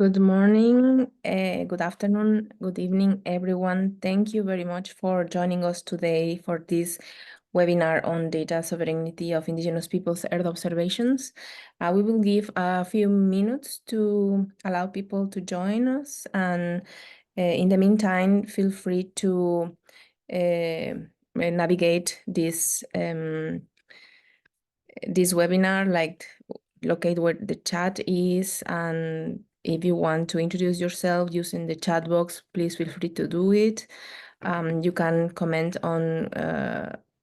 Good morning, good afternoon, good evening, everyone. Thank you very much for joining us today for this webinar on data sovereignty of Indigenous Peoples Earth Observations. We will give a few minutes to allow people to join us, and in the meantime, feel free to navigate this webinar, like locate where the chat is, and if you want to introduce yourself using the chat box, please feel free to do it. You can comment on,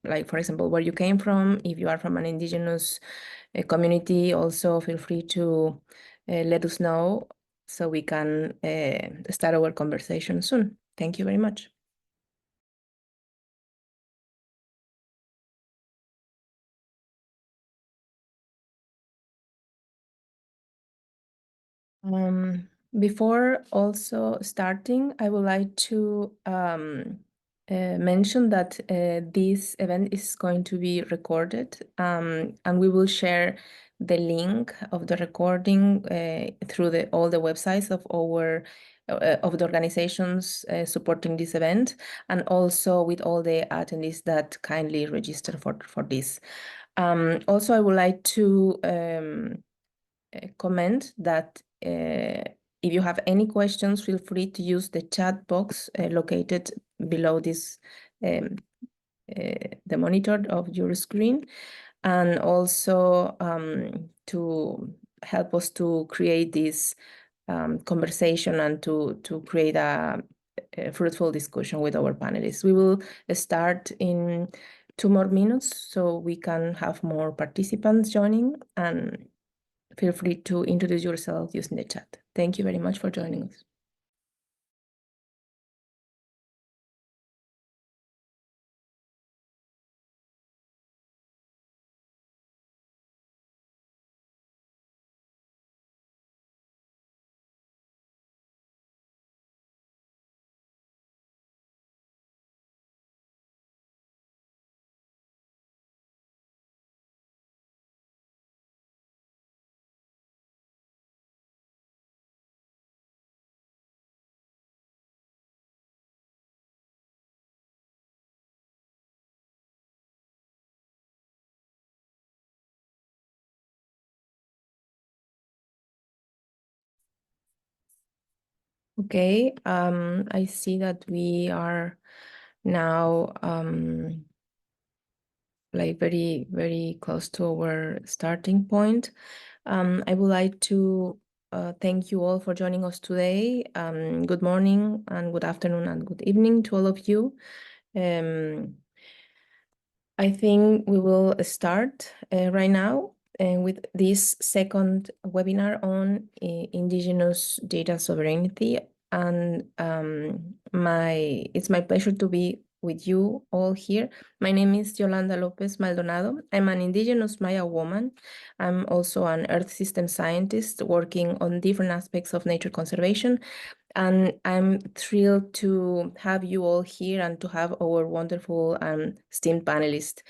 like, for example, where you came from. If you are from an indigenous community, also feel free to let us know so we can start our conversation soon. Thank you very much. Before also starting, I would like to mention that this event is going to be recorded, and we will share the link of the recording through all the websites of of the organizations supporting this event, and also with all the attendees that kindly register for this. Also, I would like to comment that if you have any questions, feel free to use the chat box located below this the monitor of your screen, and also to help us to create this conversation and to create a fruitful discussion with our panelists. We will start in 2 more minutes so we can have more participants joining, and feel free to introduce yourself using the chat. Thank you very much for joining us. Okay, I see that we are now like very, very close to our starting point. I would like to thank you all for joining us today. Good morning and good afternoon and good evening to all of you. I think we will start right now with this second webinar on Indigenous data sovereignty. And it's my pleasure to be with you all here. My name is Yolanda Lopez Maldonado. I'm an Indigenous Maya woman. I'm also an Earth system scientist working on different aspects of nature conservation. And I'm thrilled to have you all here and to have our wonderful esteemed panelists.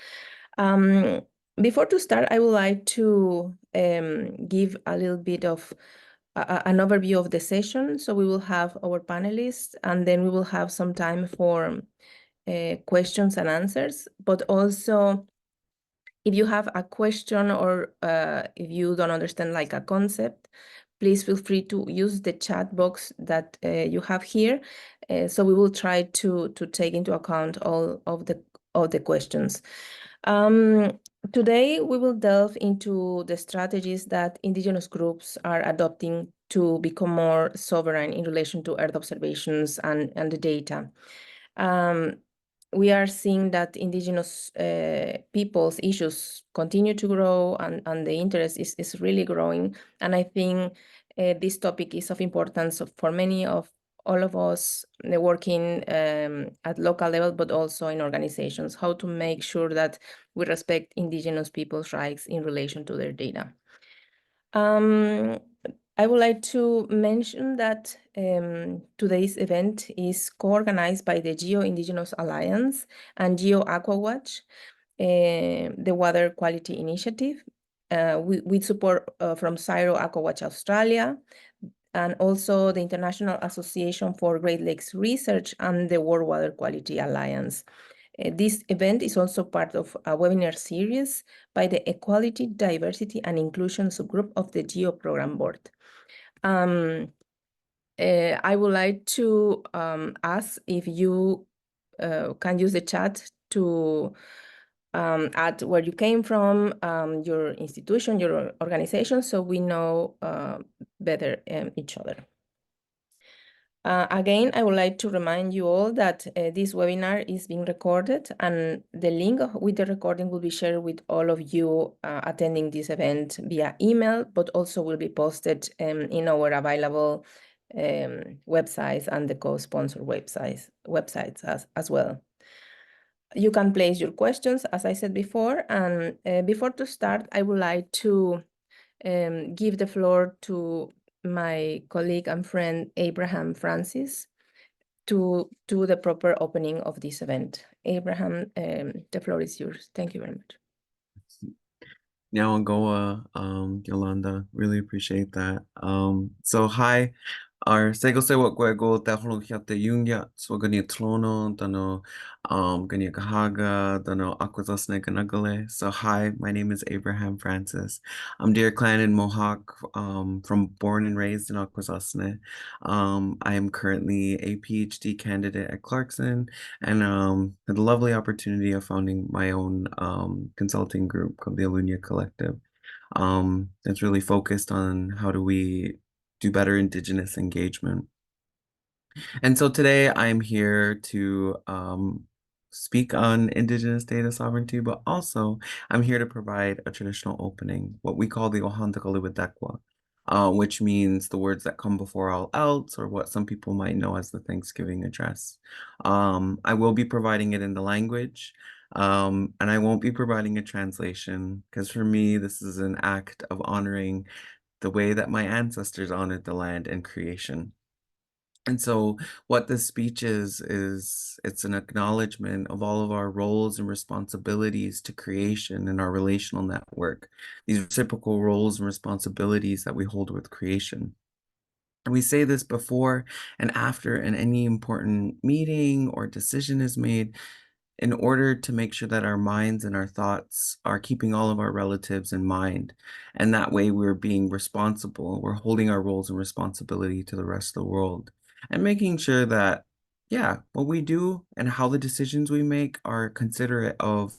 Before to start, I would like to give a little bit of an overview of the session. So we will have our panelists, and then we will have some time for questions and answers. But also, if you have a question or if you don't understand like a concept, please feel free to use the chat box that you have here. So we will try to take into account all of the questions. Today, we will delve into the strategies that indigenous groups are adopting to become more sovereign in relation to Earth observations and the data. We are seeing that indigenous people's issues continue to grow, and the interest is really growing. And I think this topic is of importance for many of all of us working at local level, but also in organizations, how to make sure that we respect indigenous people's rights in relation to their data. I would like to mention that today's event is co-organized by the Geo-Indigenous Alliance and Geo Aquawatch, the Water Quality Initiative, with support from Cyro Aquawatch Australia, and also the International Association for Great Lakes Research and the World Water Quality Alliance. This event is also part of a webinar series by the Equality, Diversity, and Inclusion subgroup of the GEO Program Board. I would like to ask if you can use the chat to add where you came from, your institution, your organization, so we know better each other. Again, I would like to remind you all that this webinar is being recorded, and the link with the recording will be shared with all of you attending this event via email, but also will be posted in our available websites and the co-sponsor websites as well. You can place your questions, as I said before, and before to start, I would like to give the floor to my colleague and friend, Abraham Francis, to do the proper opening of this event. Abraham, the floor is yours. Thank you very much. Nyawangoa, Yolanda, really appreciate that. So hi, our sego se what gwego technologia te yungia so gani trono dano gani kahaga dano aquasasne ganagale. So hi, my name is Abraham Francis. I'm Deer Clan in Mohawk, from born and raised in Aquasasne. I am currently a PhD candidate at Clarkson and had the lovely opportunity of founding my own consulting group called the Alunia Collective. It's really focused on how do we do better Indigenous engagement. And so today I'm here to speak on Indigenous data sovereignty, but also I'm here to provide a traditional opening, what we call the Ohandakaliwadekwa, which means the words that come before all else, or what some people might know as the Thanksgiving address. I will be providing it in the language, and I won't be providing a translation, because for me, this is an act of honoring the way that my ancestors honored the land and creation. And so what this speech is it's an acknowledgement of all of our roles and responsibilities to creation and our relational network, these reciprocal roles and responsibilities that we hold with creation. And we say this before and after in any important meeting or decision is made, in order to make sure that our minds and our thoughts are keeping all of our relatives in mind. And that way we're being responsible, we're holding our roles and responsibility to the rest of the world, and making sure that, yeah, what we do and how the decisions we make are considerate of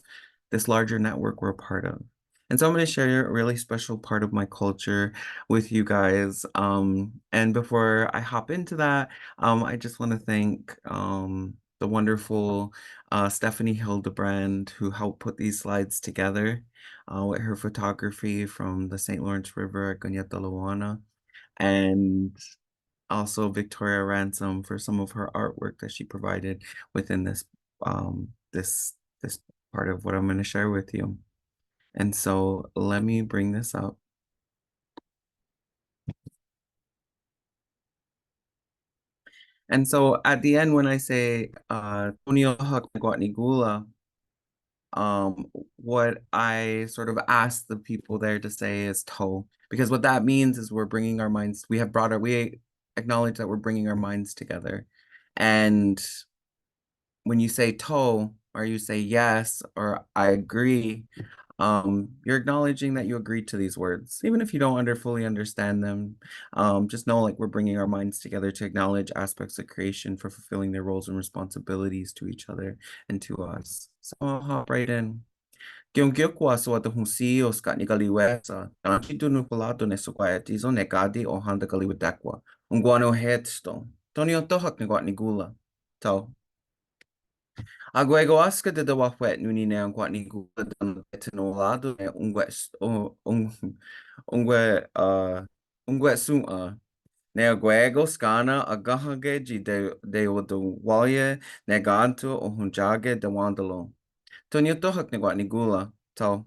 this larger network we're a part of. And so I'm going to share a really special part of my culture with you guys. And before I hop into that, I just want to thank the wonderful Stephanie Hildebrand, who helped put these slides together with her photography from the St. Lawrence River at Ganyatalawana, and also Victoria Ransom for some of her artwork that she provided within this this part of what I'm going to share with you. And so let me bring this up. And so at the end, when I say what I sort of ask the people there to say is to, because what that means is we're bringing our minds, we acknowledge that we're bringing our minds together. And when you say to, or you say yes, or I agree, you're acknowledging that you agree to these words, even if you don't fully understand them. Just know, like, we're bringing our minds together to acknowledge aspects of creation for fulfilling their roles and responsibilities to each other and to us. So I'll hop right in. Kiongkiokwa sa wata hunsi o ska nigaliwesa, tanchitu nupalato ne sukwayatizo negadi o handa kaliwadakwa, ungwano headstone. Tonio tohak nigwat nigula. So Agwego aska de wapwet nuni ne angwat nigula dan etinolado ne ungwe suma. Ne agwego skana agahage de odo walye neganto o hunjage de wandalo. Tonyo tohak ne gwat nigula. So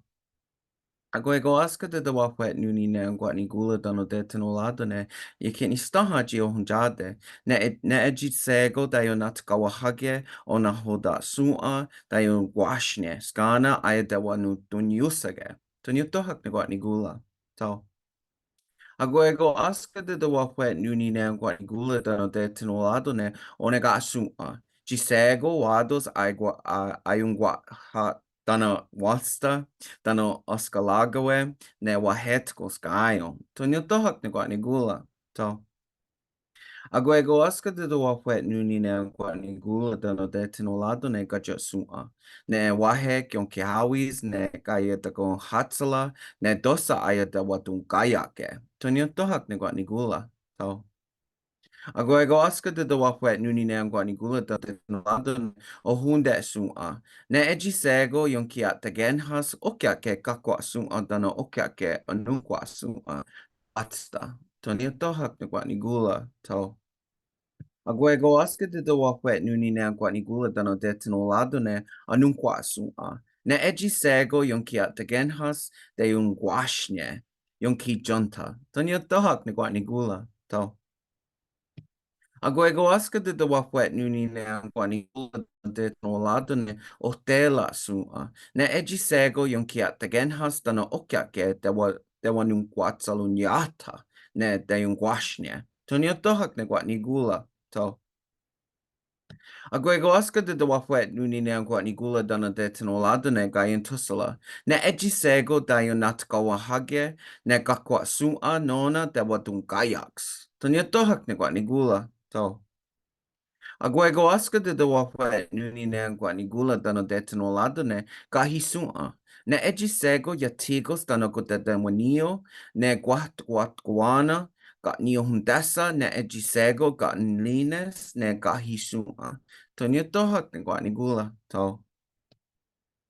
Agwego aska de wapwet nuni ne angwat nigula dano de tinolado ne yekini stahaji o hunjade ne ejit sego dayo natkawahage o na hoda sua dayo gwashne skana aya dewa nu tunyusage. Tonyo tohak ne gwat nigula. So Aguego aska de wapwet nuni ne guanigula dano de tinolado ne onega asuma. Gisego wados ayungwa ha dana wasta dano oskalagawe ne wahet koskayo. Tonyo tohak ne guanigula. To. Aguego aska de wapwet nuni ne guanigula dano de tinolado ne gajasuma. Ne wahe kionkiawis ne kaya dagon hatsala ne dosa aya da watun kayake. Tonyo tohak ne guanigula. To. Aguego aska de wapwet nuni ne guanigula da tinolado o hunde suma. Ne eji sego yonkia tagenhas okyake kakwa suma dano okyake anunkwa suma. Atsta. Tonyo tohak ne guanigula. To. Aguego aska de wapwet nuni ne guanigula dano de tinolado ne anunkwa suma. Ne eji sego yonkia tagenhas de un guashnye. Yonki junta. Tonyo tohak ne guanigula. To. Aguego aska de wapwet nuni ne guanigula de tinolado ne otela suma. Ne eji sego yonkia tagenhas dano okyake de wanunkwatsalunyata. Ne de un guashnye. Tonyo tohak ne guanigula. To. Aguego aska de wapwet nuni ne guanigula dana de tinolado ne gayen tusala. Ne eji sego dayo natkawa hage ne kakwa suma nona de watun kayaks. Tonyo tohak ne guanigula. To. Aguego aska de wapwet nuni ne guanigula dana de tinolado ne gahi suma. Ne eji sego yatigos dana gota de wanio ne guana ga nio hundesa ne eji sego ga nlines ne gahi suma. Tonyo tohak ne guanigula. To.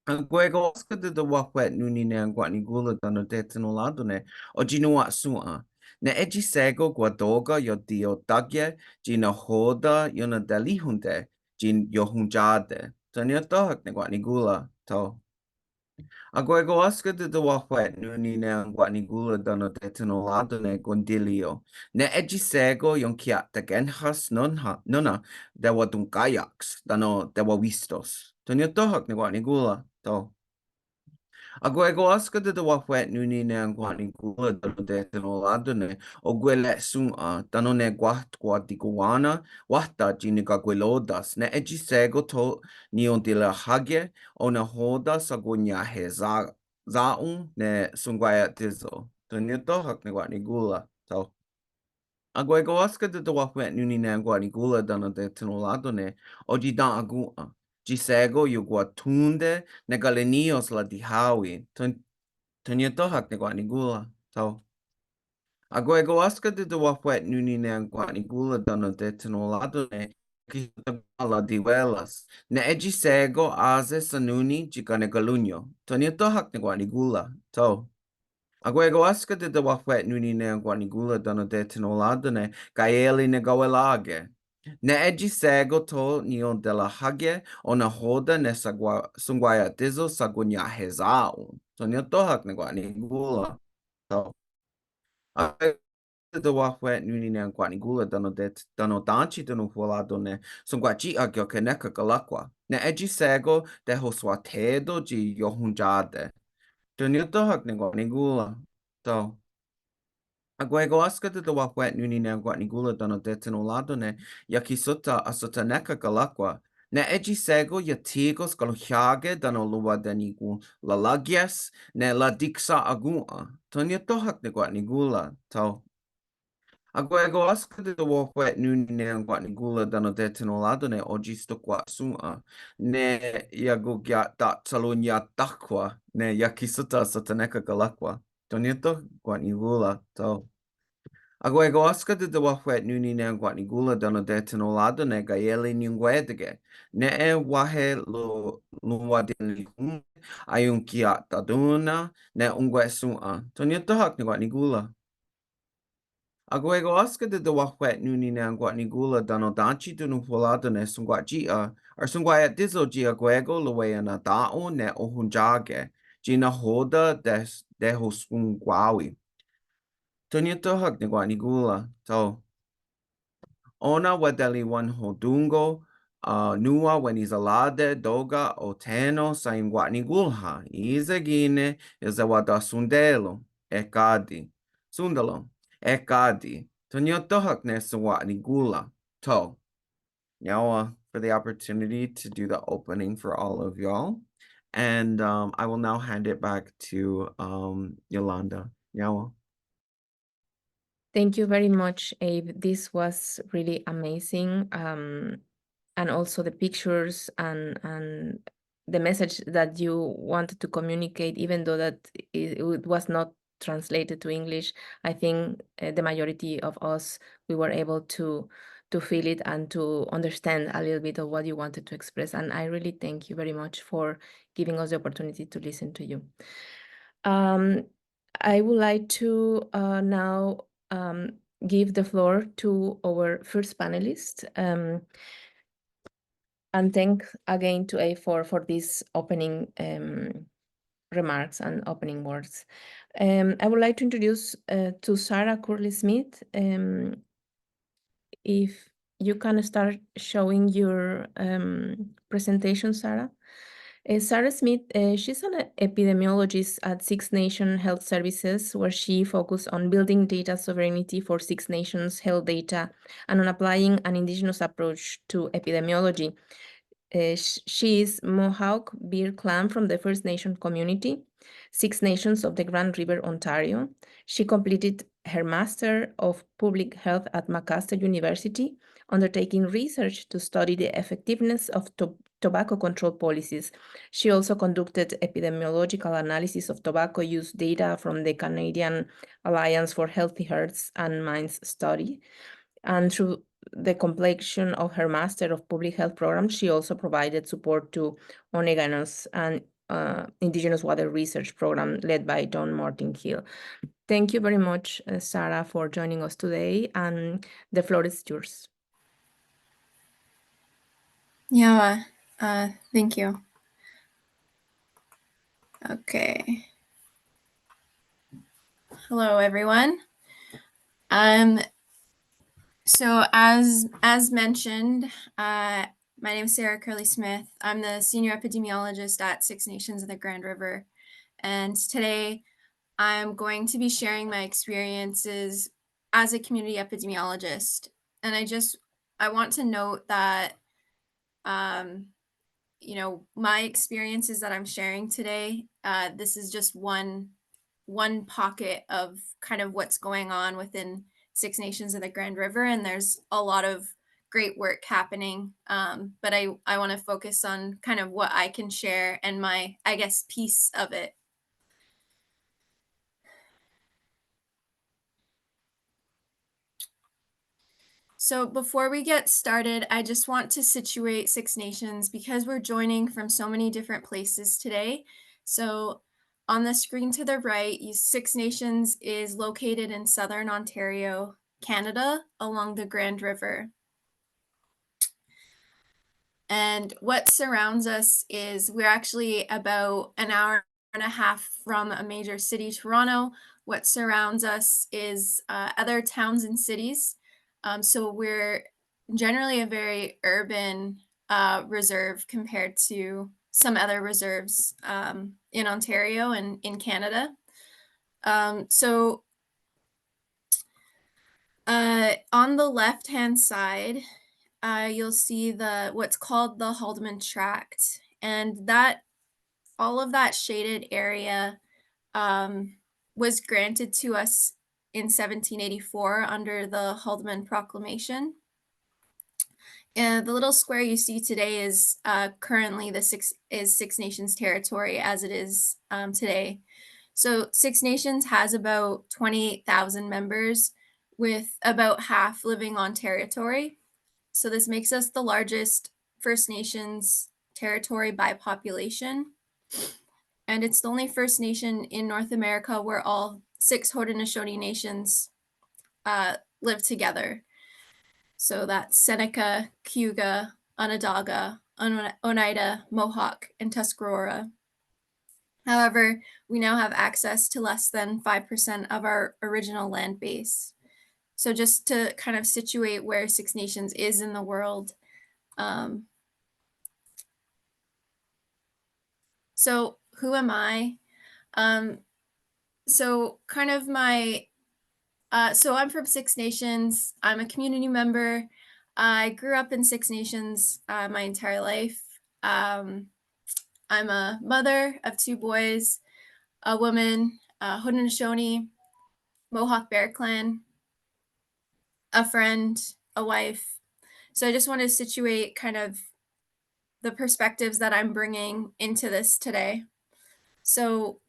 Aguego aska de wapwet nuni ne guanigula dana de tinolado ne o jinua suma. Ne eji sego guadoga yo dio dagye jina hoda yona delihunde jin yohunjade. Tonyo tohak ne guanigula. To. Aguego aska de wapwet nuni ne guanigula dana de tinolado ne gondilio. Ne eji sego yonkia tagenhas nona dewa dunkayaks dano dewa wistos. Tonyo tohak ne guanigula. To. Aguego aska de wapwet nuni ne guanigula dano de tinolado ne o guele suma dano ne guatiguana wahta jiniga guelodas ne eji sego to nion de la hage ona hoda sagunya zaun ne sungwaya dizo. Tonyo tohak ne guanigula. To. Aguego aska de wapwet nuni ne guanigula dano de tinolado ne o jidan agua. Gisego yu guatunde ne galenios la dihawi. Tonyo tohak ne guanigula. To. Aguego aska de wapwet nuni ne guanigula dano de tinolado ne la divelas. Ne eji sego aze sanuni jikane galunyo. Tonyo tohak ne guanigula. To. Aguego aska de wapwet nuni ne guanigula dano de tinolado ne gaeli ne gawelage. Ne eji sego to nion de la hage ona hoda ne sungwaya dizo sagunya hezao. Tonyo tohak ne guanigula. To. Aguego de wapwet nuni ne guanigula dano danchi dano volado ne sungwaji agyo keneka galakwa. Ne eji sego de hoswatedo ji yohunjade. Tonyo tohak ne guanigula. To. Aguego aska de wapwet nuni ne guanigula dano de tinolado ne yakisuta asota neka galakwa. Ne eji sego yatigos galuhiage dano lua denigu lalagies ne la diksa agua. Tonyo tohak ne guanigula. To. Aguego aska de wapwet nuni ne guanigula dano de tinolado ne oji stokwa suma. Ne yagugya da tsalunya takwa ne yakisuta asota neka galakwa. Tonyo tohak guanigula. To. Aguego aska de wapwet nuni ne guanigula dano de tinolado ne gaeli nyungwedege. Ne e wahe lo luwadin ayunkia taduna ne ungwe sua. Tonyo tohak ne guanigula. Aguego aska de wapwet nuni ne guanigula dano danchi dunu polado ne sungwajia. Ar sungwaya dizo ji aguego luwea na dao ne ohunjage. Jina hoda de hosungwawi. Tonyo tohak ne guanigula. To. Ona wadeli wan hodungo, nua wenizalade doga o teno sa ingwani gulha, izegine izawada sundelo, ekadi. Sundalo. Ekadi. Tonyotohak nesawani gula. To. Yawa for the opportunity to do the opening for all of y'all. And I will now hand it back to Yolanda. Yawa. Thank you very much, Abe. This was really amazing. And also the pictures and the message that you wanted to communicate, even though that it was not translated to English, I think the majority of us, we were able to feel it and to understand a little bit of what you wanted to express. And I really thank you very much for giving us the opportunity to listen to you. I would like to now give the floor to our first panelist, and thank again to A for these opening remarks and opening words. I would like to introduce to Sarah Curley-Smith. If you can start showing your presentation, Sarah. Sarah Smith, she's an epidemiologist at Six Nations Health Services, where she focused on building data sovereignty for Six Nations health data and on applying an Indigenous approach to epidemiology. She is Mohawk Beer Clan from the First Nation community, Six Nations of the Grand River, Ontario. She completed her Master of Public Health at Macmaster University, undertaking research to study the effectiveness of tobacco control policies. She also conducted epidemiological analysis of tobacco use data from the Canadian Alliance for Healthy Hearts and Minds study. And through the completion of her Master of Public Health program, she also provided support to Oneganos and Indigenous Water Research Program led by Don Martin Hill. Thank you very much, Sarah, for joining us today, and the floor is yours. Yeah, thank you. Okay. Hello, everyone. So as mentioned, my name is Sarah Curley-Smith. I'm the senior epidemiologist at Six Nations of the Grand River. And today I'm going to be sharing my experiences as a community epidemiologist. And I want to note that, my experiences that I'm sharing today, this is just one pocket of kind of what's going on within Six Nations of the Grand River, and there's a lot of great work happening. But I want to focus on kind of what I can share and my, I guess, piece of it. So before we get started, I just want to situate Six Nations because we're joining from so many different places today. So on the screen to the right, Six Nations is located in Southern Ontario, Canada, along the Grand River. And what surrounds us is we're actually about an hour and a half from a major city, Toronto. What surrounds us is other towns and cities. So we're generally a very urban reserve compared to some other reserves in Ontario and in Canada. So on the left-hand side, you'll see what's called the Haldeman Tract, and all of that shaded area was granted to us in 1784 under the Haldeman Proclamation. And the little square you see today is currently Six Nations territory as it is today. So Six Nations has about 28,000 members, with about half living on territory. So this makes us the largest First Nations territory by population. And it's the only First Nation in North America where all 6 Haudenosaunee nations live together. So that's Seneca, Cayuga, Onondaga, Oneida, Mohawk, and Tuscarora. However, we now have access to less than 5% of our original land base. So just to kind of situate where Six Nations is in the world. So who am I? So kind of my So I'm from Six Nations. I'm a community member. I grew up in Six Nations my entire life. I'm a mother of 2 boys, a woman, Haudenosaunee, Mohawk Bear Clan, a friend, a wife. So I just want to situate kind of the perspectives that I'm bringing into this today. So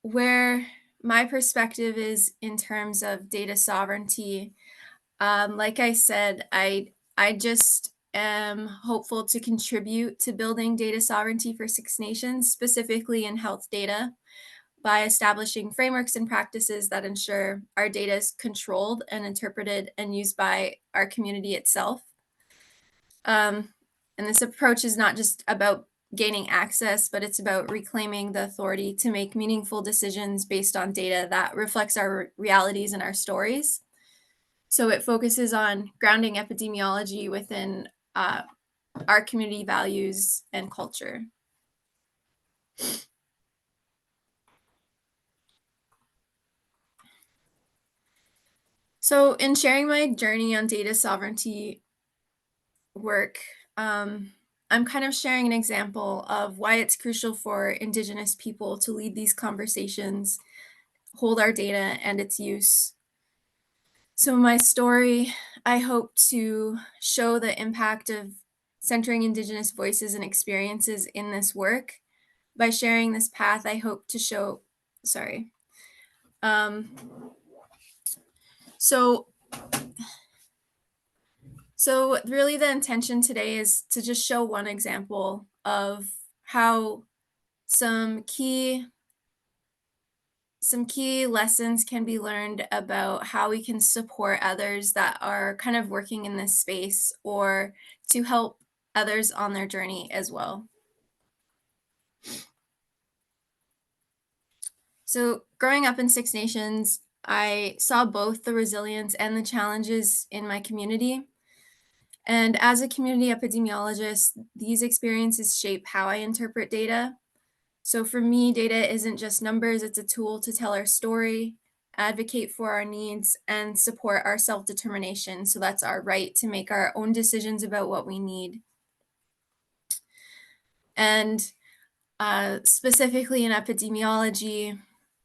where my perspective is in terms of data sovereignty, like I said, I just am hopeful to contribute to building data sovereignty for Six Nations, specifically in health data, by establishing frameworks and practices that ensure our data is controlled and interpreted and used by our community itself. And this approach is not just about gaining access, but it's about reclaiming the authority to make meaningful decisions based on data that reflects our realities and our stories. So it focuses on grounding epidemiology within our community values and culture. So in sharing my journey on data sovereignty work, I'm kind of sharing an example of why it's crucial for Indigenous people to lead these conversations, hold our data and its use. So my story, I hope to show the impact of centering Indigenous voices and experiences in this work. By sharing this path, I hope to show, so really the intention today is to just show one example of how some key lessons can be learned about how we can support others that are kind of working in this space, or to help others on their journey as well. So growing up in Six Nations, I saw both the resilience and the challenges in my community. And as a community epidemiologist, these experiences shape how I interpret data. So for me, data isn't just numbers, it's a tool to tell our story, advocate for our needs, and support our self-determination. So that's our right to make our own decisions about what we need. And specifically in epidemiology,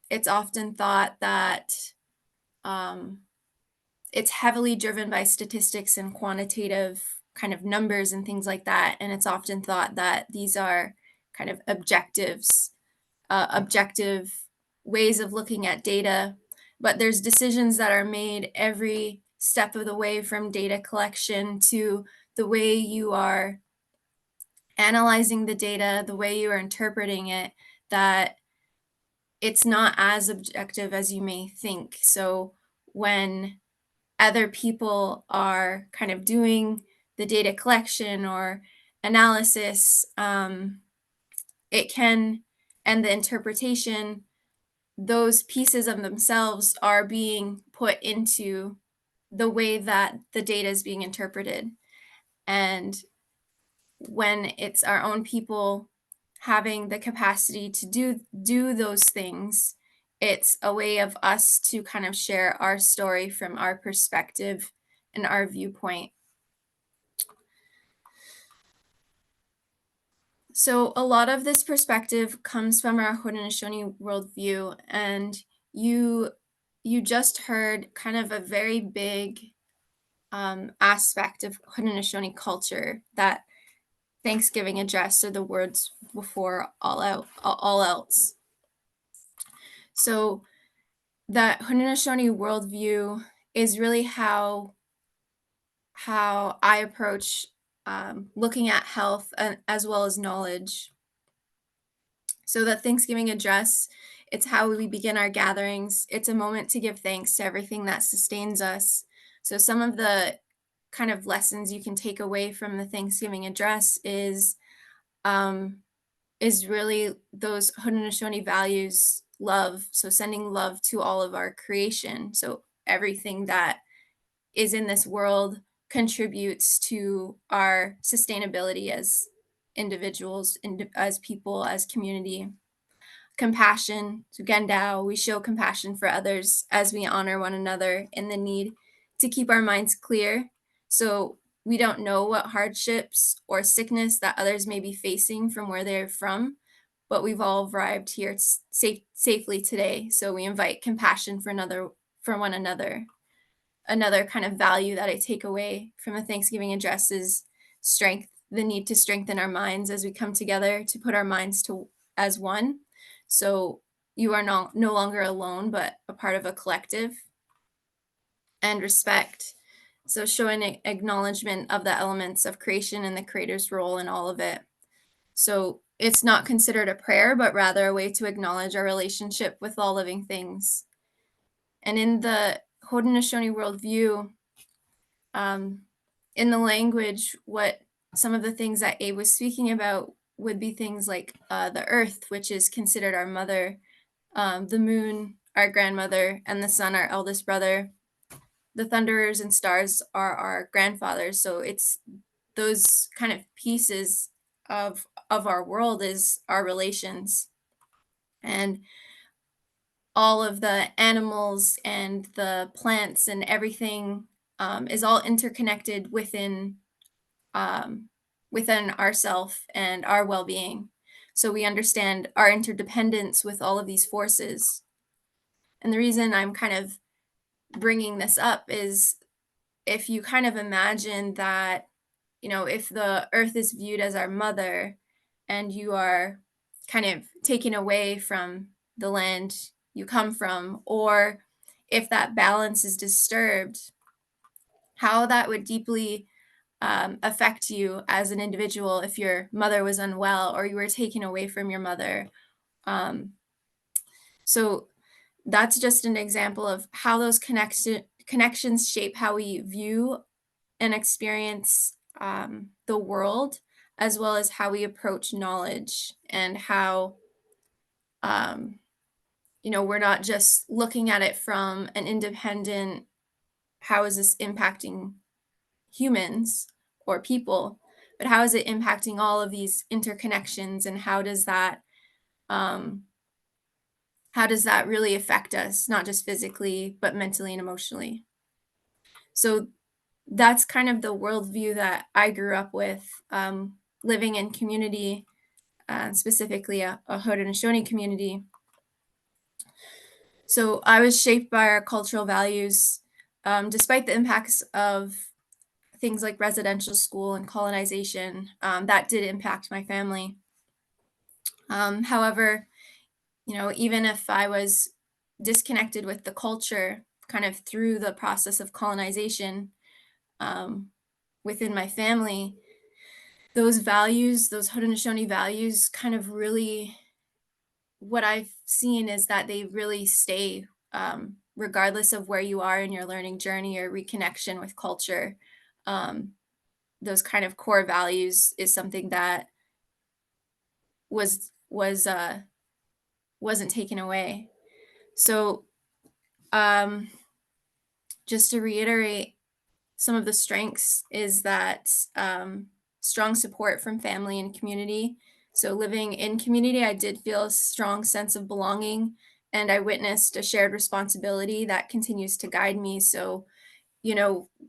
it's often thought that it's heavily driven by statistics and quantitative kind of numbers and things like that. And it's often thought that these are kind of objective ways of looking at data. But there's decisions that are made every step of the way, from data collection to the way you are analyzing the data, the way you are interpreting it, that it's not as objective as you may think. So when other people are kind of doing the data collection or analysis, it can, and the interpretation, those pieces of themselves are being put into the way that the data is being interpreted. And when it's our own people having the capacity to do those things, it's a way of us to kind of share our story from our perspective and our viewpoint. So a lot of this perspective comes from our Haudenosaunee worldview, and you just heard kind of a very big aspect of Haudenosaunee culture, that Thanksgiving address, or the words before all else. So that Haudenosaunee worldview is really how I approach looking at health as well as knowledge. So the Thanksgiving address, it's how we begin our gatherings. It's a moment to give thanks to everything that sustains us. So some of the kind of lessons you can take away from the Thanksgiving address is really those Haudenosaunee values, love. So sending love to all of our creation. So everything that is in this world contributes to our sustainability as individuals, as people, as community. compassion, so Gendao, we show compassion for others as we honor one another in the need to keep our minds clear. So we don't know what hardships or sickness that others may be facing from where they're from, but we've all arrived here safely today. So we invite compassion for one another. Another kind of value that I take away from the Thanksgiving address is strength, the need to strengthen our minds as we come together to put our minds to as one. So you are no longer alone, but a part of a collective. And respect. So showing acknowledgement of the elements of creation and the creator's role in all of it. So it's not considered a prayer, but rather a way to acknowledge our relationship with all living things. And in the Haudenosaunee worldview, in the language, what some of the things that Abe was speaking about would be things like the earth, which is considered our mother, the moon, our grandmother, and the sun, our eldest brother. The thunderers and stars are our grandfathers. So it's those kind of pieces of our world is our relations. And all of the animals and the plants and everything is all interconnected within ourself and our well-being. So we understand our interdependence with all of these forces. And the reason I'm kind of bringing this up is if you kind of imagine that, if the earth is viewed as our mother and you are kind of taken away from the land you come from, or if that balance is disturbed, how that would deeply affect you as an individual if your mother was unwell or you were taken away from your mother. So that's just an example of how those connections shape how we view and experience the world, as well as how we approach knowledge and how, we're not just looking at it from an independent, how is this impacting humans or people, but how is it impacting all of these interconnections, and how does that really affect us, not just physically, but mentally and emotionally? So that's kind of the worldview that I grew up with, living in community, specifically a Haudenosaunee community. So I was shaped by our cultural values, despite the impacts of things like residential school and colonization, that did impact my family. However, even if I was disconnected with the culture kind of through the process of colonization within my family, those values, those Haudenosaunee values, kind of really, what I've seen is that they really stay regardless of where you are in your learning journey or reconnection with culture. Those kind of core values is something that wasn't taken away. So just to reiterate, some of the strengths is that strong support from family and community. So living in community, I did feel a strong sense of belonging, and I witnessed a shared responsibility that continues to guide me. So,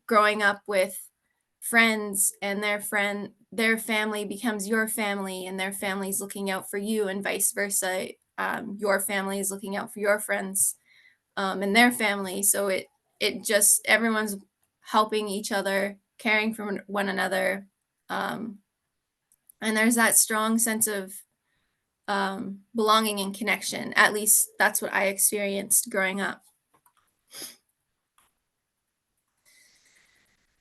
growing up with friends and their family becomes your family, and their family's looking out for you, and vice versa. Your family is looking out for your friends and their family. So it just, everyone's helping each other, caring for one another. And there's that strong sense of belonging and connection. At least that's what I experienced growing up.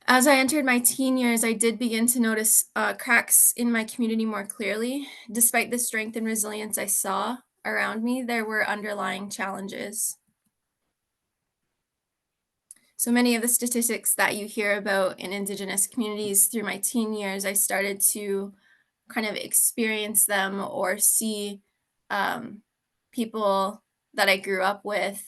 As I entered my teen years, I did begin to notice cracks in my community more clearly. Despite the strength and resilience I saw around me, there were underlying challenges. So many of the statistics that you hear about in Indigenous communities through my teen years, I started to kind of experience them or see people that I grew up with,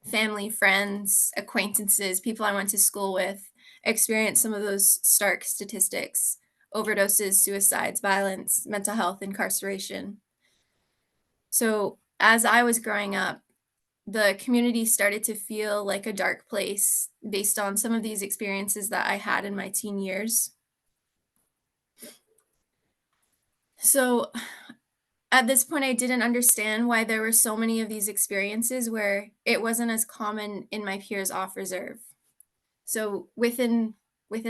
family, friends, acquaintances, people I went to school with, experience some of those stark statistics: overdoses, suicides, violence, mental health, incarceration. So as I was growing up, the community started to feel like a dark place based on some of these experiences that I had in my teen years. So at this point, I didn't understand why there were so many of these experiences where it wasn't as common in my peers off reserve. So within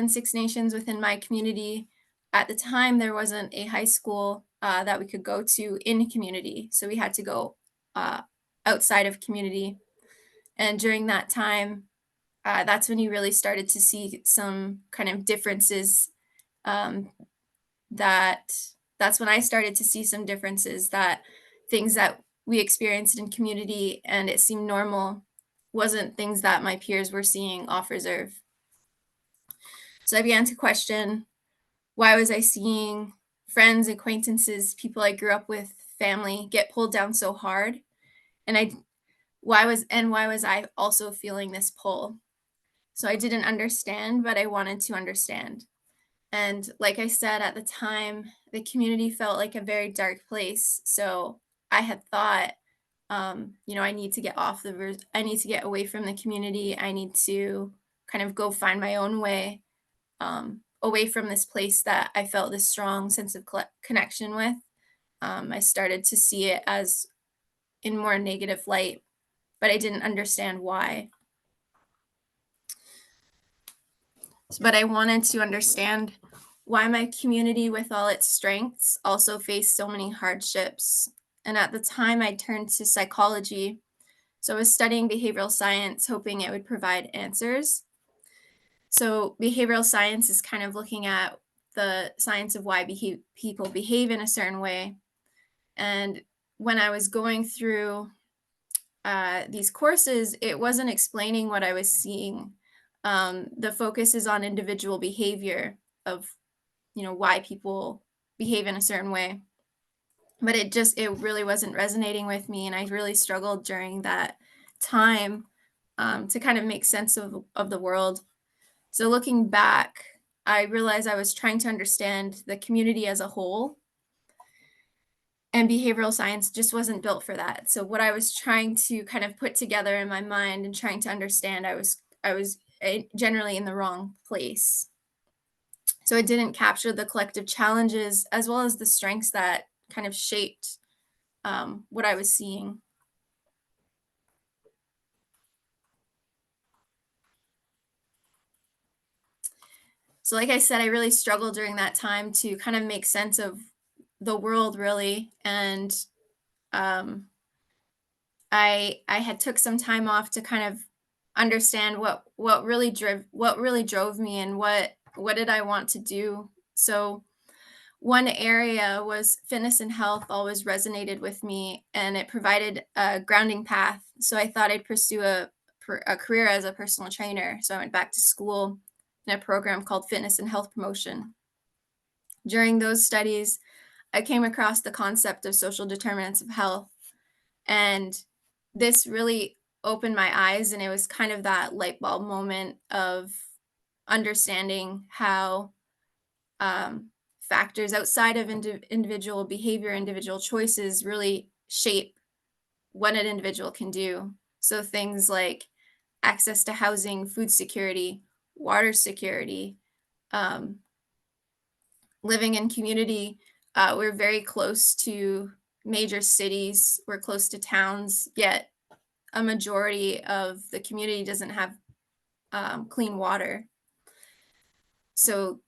Six Nations, within my community, at the time there wasn't a high school that we could go to in community, so we had to go uh, outside of community. And during that time, that's when you really started to see some kind of differences. Um, that that's when I started to see some differences, that things that we experienced in community and it seemed normal wasn't things that my peers were seeing off reserve. So I began to question, why was I seeing friends, acquaintances, people I grew up with, family get pulled down so hard? And why was I also feeling this pull? So I didn't understand, but I wanted to understand. And like I said, at the time, the community felt like a very dark place. So I had thought, I need to get I need to get away from the community. I need to kind of go find my own way, away from this place that I felt this strong sense of connection with. I started to see it as in more negative light, but I didn't understand why. But I wanted to understand why my community, with all its strengths, also faced so many hardships. And at the time, I turned to psychology. So I was studying behavioral science, hoping it would provide answers. So behavioral science is kind of looking at the science of why people behave in a certain way. And when I was going through these courses, it wasn't explaining what I was seeing. The focus is on individual behavior of, why people behave in a certain way. But it really wasn't resonating with me. And I really struggled during that time to kind of make sense of the world. So looking back, I realized I was trying to understand the community as a whole, and behavioral science just wasn't built for that. So what I was trying to kind of put together in my mind and trying to understand, I was generally in the wrong place. So it didn't capture the collective challenges as well as the strengths that kind of shaped what I was seeing. So like I said, I really struggled during that time to kind of make sense of the world, really. And I had took some time off to kind of understand what really drove me, and what did I want to do. So one area was fitness and health always resonated with me, and it provided a grounding path. So I thought I'd pursue a career as a personal trainer. So I went back to school in a program called Fitness and Health Promotion. During those studies, I came across the concept of social determinants of health, and this really opened my eyes, and it was kind of that light bulb moment of understanding how factors outside of individual behavior, individual choices really shape what an individual can do. So things like access to housing, food security, water security, living in community. We're very close to major cities, we're close to towns, yet a majority of the community doesn't have clean water. So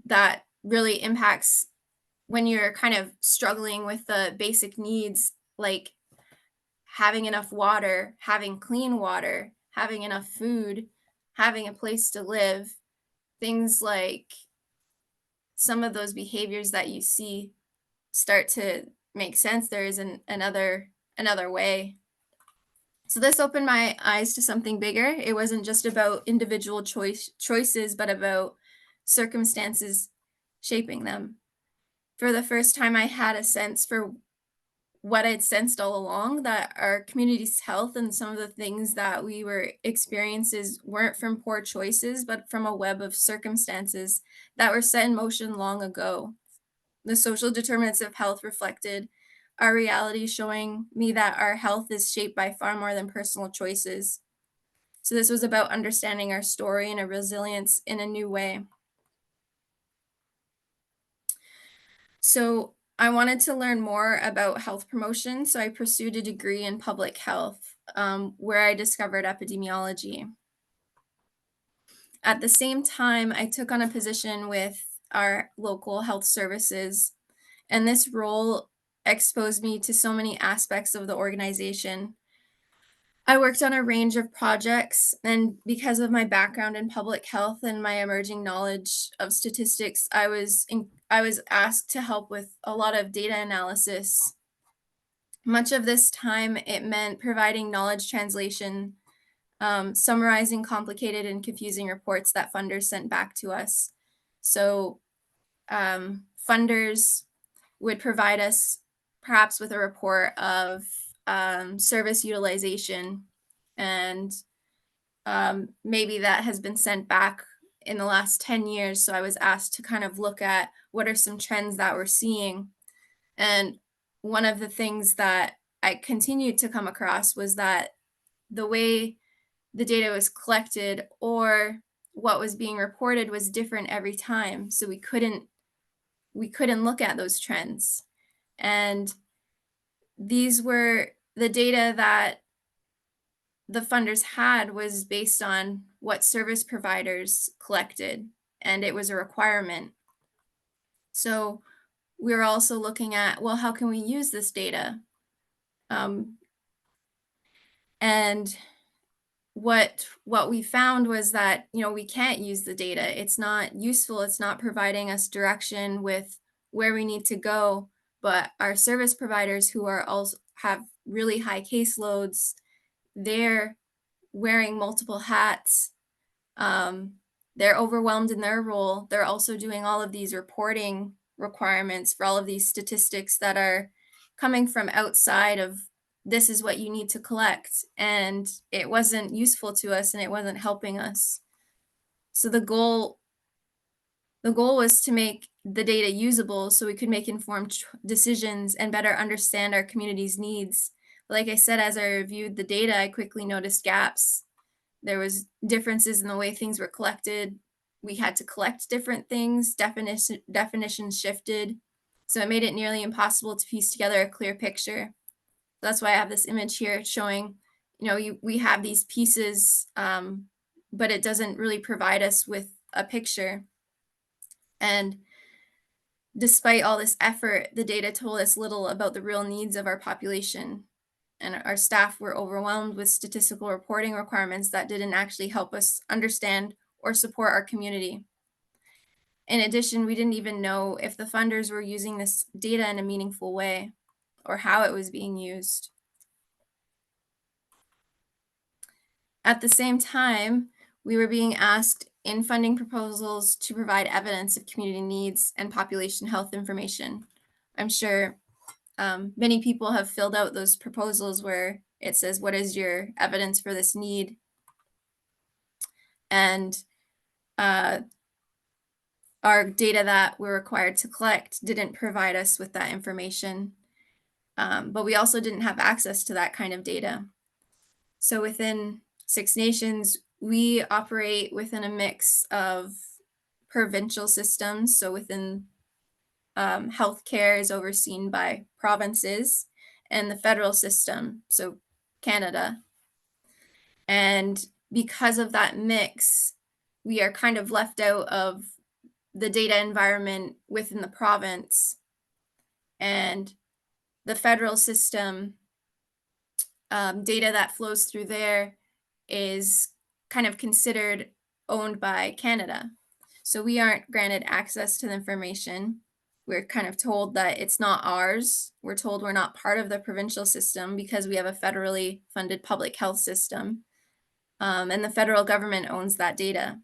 that really impacts when you're kind of struggling with the basic needs, like having enough water, having clean water, having enough food, having a place to live. Things like some of those behaviors that you see start to make sense. There is another way. So this opened my eyes to something bigger. It wasn't just about individual choices, but about circumstances shaping them. For the first time, I had a sense for what I'd sensed all along, that our community's health and some of the things that we were experiences weren't from poor choices, but from a web of circumstances that were set in motion long ago. The social determinants of health reflected our reality, showing me that our health is shaped by far more than personal choices. So this was about understanding our story and our resilience in a new way. So I wanted to learn more about health promotion, so I pursued a degree in public health, where I discovered epidemiology. At the same time, I took on a position with our local health services, and this role exposed me to so many aspects of the organization. I worked on a range of projects, and because of my background in public health and my emerging knowledge of statistics, I was asked to help with a lot of data analysis. Much of this time, it meant providing knowledge translation, summarizing complicated and confusing reports that funders sent back to us. So funders would provide us perhaps with a report of service utilization, and maybe that has been sent back in the last 10 years. So I was asked to kind of look at what are some trends that we're seeing. And one of the things that I continued to come across was that the way the data was collected or what was being reported was different every time. So we couldn't look at those trends. And these were the data that the funders had was based on what service providers collected, and it was a requirement. So we were also looking at, well, how can we use this data? And what we found was that, we can't use the data. It's not useful. It's not providing us direction with where we need to go. But our service providers, who are also have really high caseloads, they're wearing multiple hats. They're overwhelmed in their role. They're also doing all of these reporting requirements for all of these statistics that are coming from outside of, this is what you need to collect. And it wasn't useful to us, and it wasn't helping us. So the goal was to make the data usable so we could make informed decisions and better understand our community's needs. Like I said, as I reviewed the data, I quickly noticed gaps. There was differences in the way things were collected. We had to collect different things. Definitions shifted. So it made it nearly impossible to piece together a clear picture. That's why I have this image here showing, we have these pieces, but it doesn't really provide us with a picture. And despite all this effort, the data told us little about the real needs of our population. And our staff were overwhelmed with statistical reporting requirements that didn't actually help us understand or support our community. In addition, we didn't even know if the funders were using this data in a meaningful way or how it was being used. At the same time, we were being asked in funding proposals to provide evidence of community needs and population health information. I'm sure many people have filled out those proposals where it says, what is your evidence for this need? And our data that we're required to collect didn't provide us with that information. But we also didn't have access to that kind of data. So within Six Nations, we operate within a mix of provincial systems. So within healthcare is overseen by provinces, and the federal system, so Canada. And because of that mix, we are kind of left out of the data environment within the province. And the federal system, data that flows through there is kind of considered owned by Canada. So we aren't granted access to the information. We're kind of told that it's not ours. We're told we're not part of the provincial system because we have a federally funded public health system. And the federal government owns that data.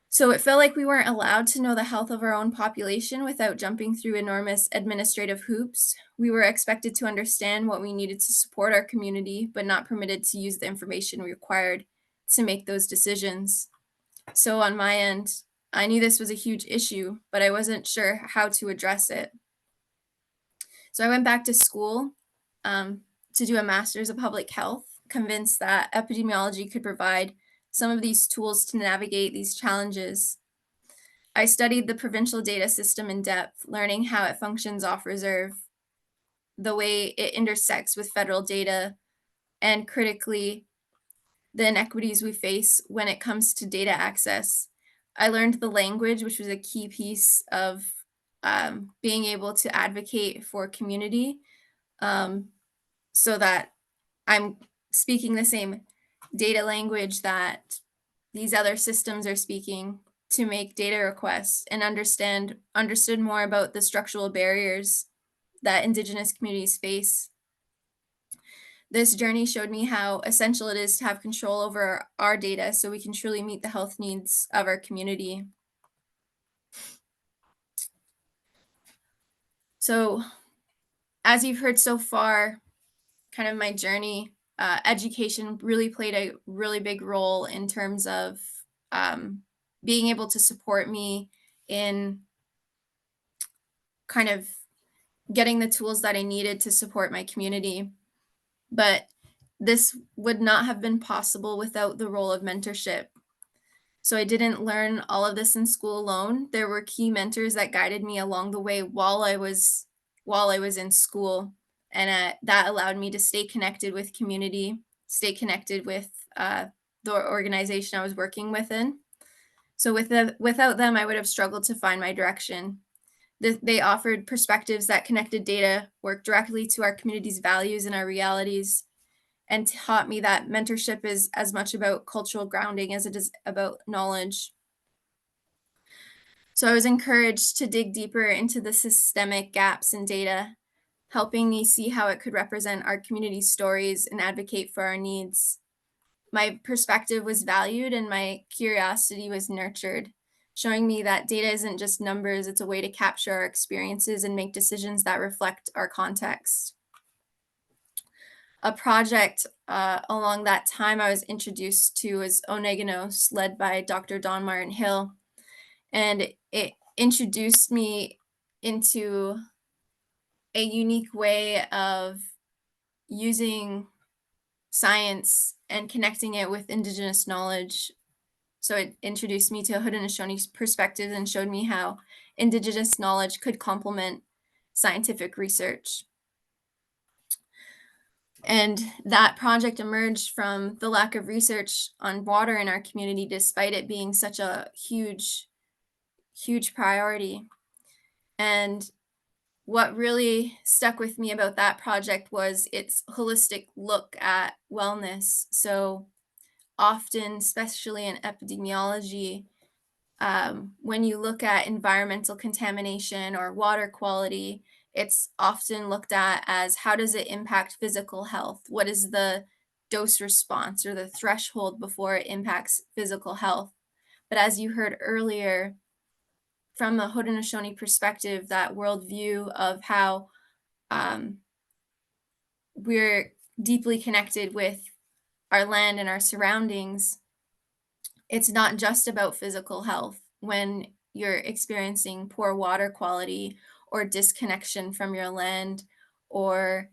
So it felt like we weren't allowed to know the health of our own population without jumping through enormous administrative hoops. We were expected to understand what we needed to support our community, but not permitted to use the information required to make those decisions. So on my end, I knew this was a huge issue, but I wasn't sure how to address it. So I went back to school to do a master's of public health, convinced that epidemiology could provide some of these tools to navigate these challenges. I studied the provincial data system in depth, learning how it functions off reserve, the way it intersects with federal data, and critically, the inequities we face when it comes to data access. I learned the language, which was a key piece of being able to advocate for community, so that I'm speaking the same data language that these other systems are speaking to make data requests, and understood more about the structural barriers that Indigenous communities face. This journey showed me how essential it is to have control over our data so we can truly meet the health needs of our community. So, as you've heard so far, kind of my journey, education really played a really big role in terms of being able to support me in kind of getting the tools that I needed to support my community. But this would not have been possible without the role of mentorship. So I didn't learn all of this in school alone. There were key mentors that guided me along the way while I was in school, and that allowed me to stay connected with community, stay connected with the organization I was working within. So without them, I would have struggled to find my direction. They offered perspectives that connected data, worked directly to our community's values and our realities, and taught me that mentorship is as much about cultural grounding as it is about knowledge. So I was encouraged to dig deeper into the systemic gaps in data, helping me see how it could represent our community stories and advocate for our needs. My perspective was valued and my curiosity was nurtured, showing me that data isn't just numbers, it's a way to capture our experiences and make decisions that reflect our context. A project along that time I was introduced to was Oneganos, led by Dr. Don Martin Hill. And it introduced me into a unique way of using science and connecting it with Indigenous knowledge. So it introduced me to a Haudenosaunee perspective and showed me how Indigenous knowledge could complement scientific research. And that project emerged from the lack of research on water in our community, despite it being such a huge priority. And what really stuck with me about that project was its holistic look at wellness. So often, especially in epidemiology, when you look at environmental contamination or water quality, it's often looked at as how does it impact physical health? What is the dose response or the threshold before it impacts physical health? But as you heard earlier, from a Haudenosaunee perspective, that worldview of how we're deeply connected with our land and our surroundings, it's not just about physical health. When you're experiencing poor water quality or disconnection from your land or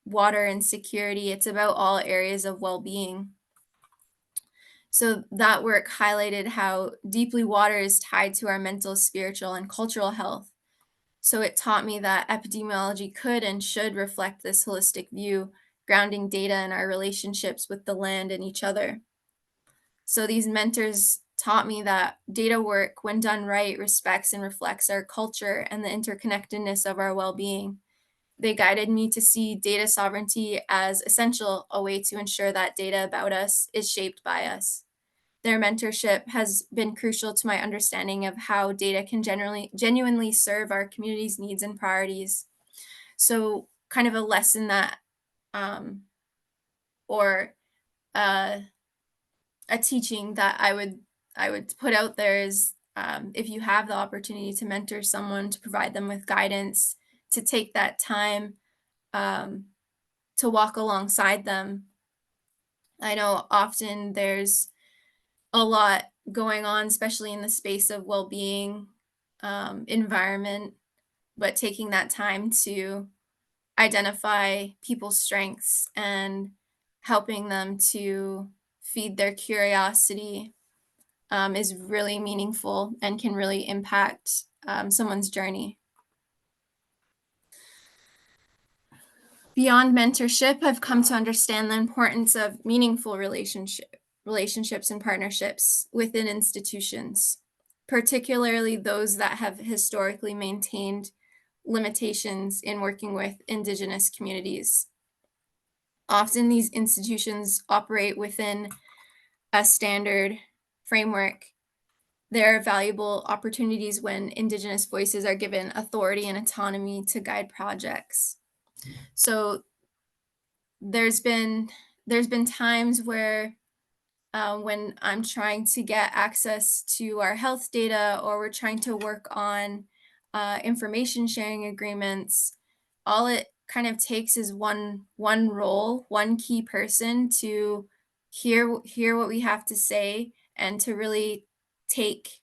water insecurity, it's about all areas of well-being. So that work highlighted how deeply water is tied to our mental, spiritual, and cultural health. So it taught me that epidemiology could and should reflect this holistic view, grounding data in our relationships with the land and each other. So these mentors taught me that data work, when done right, respects and reflects our culture and the interconnectedness of our well-being. They guided me to see data sovereignty as essential, a way to ensure that data about us is shaped by us. Their mentorship has been crucial to my understanding of how data can genuinely serve our community's needs and priorities. So kind of a lesson that, or a teaching that I would put out there is, if you have the opportunity to mentor someone, to provide them with guidance, to take that time to walk alongside them. I know often there's a lot going on, especially in the space of well-being, environment, but taking that time to identify people's strengths and helping them to feed their curiosity is really meaningful and can really impact someone's journey. Beyond mentorship, I've come to understand the importance of meaningful relationships and partnerships within institutions, particularly those that have historically maintained limitations in working with Indigenous communities. Often these institutions operate within a standard framework. There are valuable opportunities when Indigenous voices are given authority and autonomy to guide projects. So there's been times where when I'm trying to get access to our health data, or we're trying to work on information sharing agreements, all it kind of takes is one role, one key person to hear what we have to say and to really take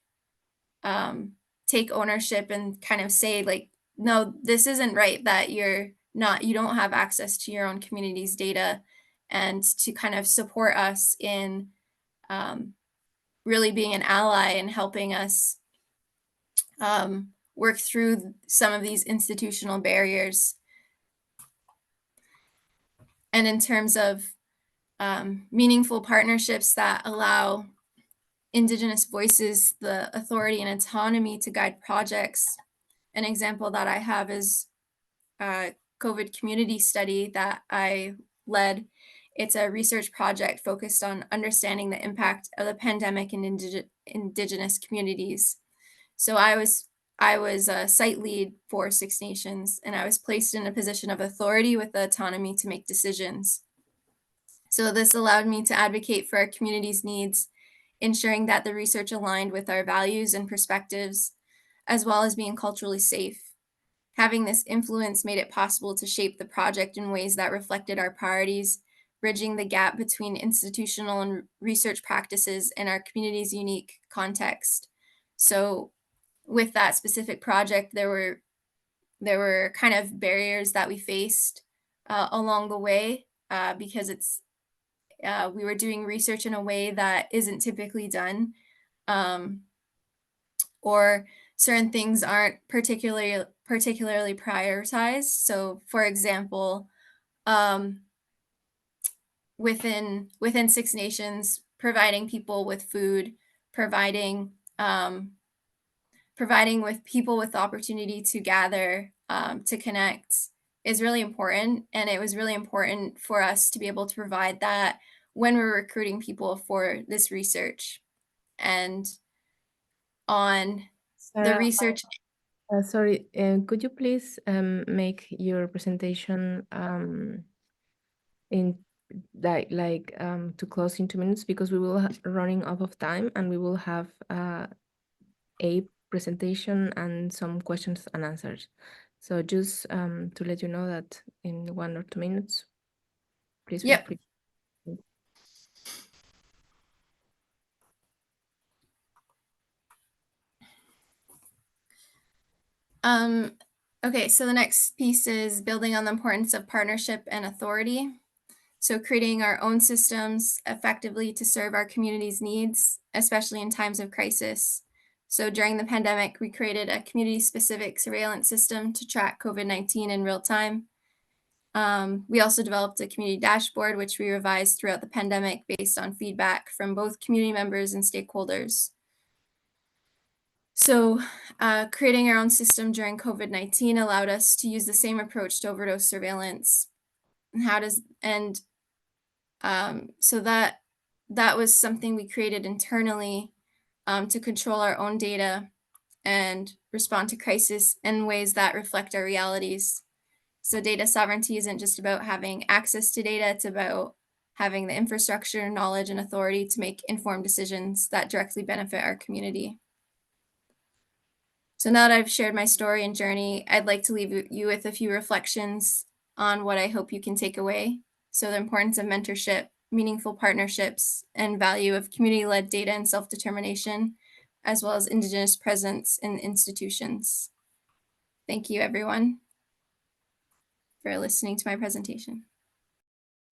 ownership and kind of say, like, no, this isn't right, that you don't have access to your own community's data, and to kind of support us in really being an ally and helping us work through some of these institutional barriers. And in terms of meaningful partnerships that allow Indigenous voices the authority and autonomy to guide projects, an example that I have is a COVID community study that I led. It's a research project focused on understanding the impact of the pandemic in Indigenous communities. So I was a site lead for Six Nations, and I was placed in a position of authority with the autonomy to make decisions. So this allowed me to advocate for our community's needs, ensuring that the research aligned with our values and perspectives, as well as being culturally safe. Having this influence made it possible to shape the project in ways that reflected our priorities, bridging the gap between institutional and research practices and our community's unique context. So with that specific project, there were kind of barriers that we faced along the way because we were doing research in a way that isn't typically done, or certain things aren't particularly prioritized. So, for example, within Six Nations, providing people with food, providing with people with the opportunity to gather, to connect, is really important. And it was really important for us to be able to provide that when we're recruiting people for this research. And on the Sarah, research. sorry, could you please make your presentation in to close in 2 minutes, because we will running out of time, and we will have a presentation and some questions and answers. So just to let you know that in 1 or 2 minutes, please feel Yep. free. Okay, so the next piece is building on the importance of partnership and authority. So creating our own systems effectively to serve our community's needs, especially in times of crisis. So during the pandemic, we created a community-specific surveillance system to track COVID-19 in real time. We also developed a community dashboard, which we revised throughout the pandemic based on feedback from both community members and stakeholders. So creating our own system during COVID-19 allowed us to use the same approach to overdose surveillance. So that was something we created internally to control our own data and respond to crisis in ways that reflect our realities. So data sovereignty isn't just about having access to data, it's about having the infrastructure, knowledge, and authority to make informed decisions that directly benefit our community. So now that I've shared my story and journey, I'd like to leave you with a few reflections on what I hope you can take away. So the importance of mentorship, meaningful partnerships, and value of community-led data and self-determination, as well as Indigenous presence in institutions. Thank you, everyone, for listening to my presentation.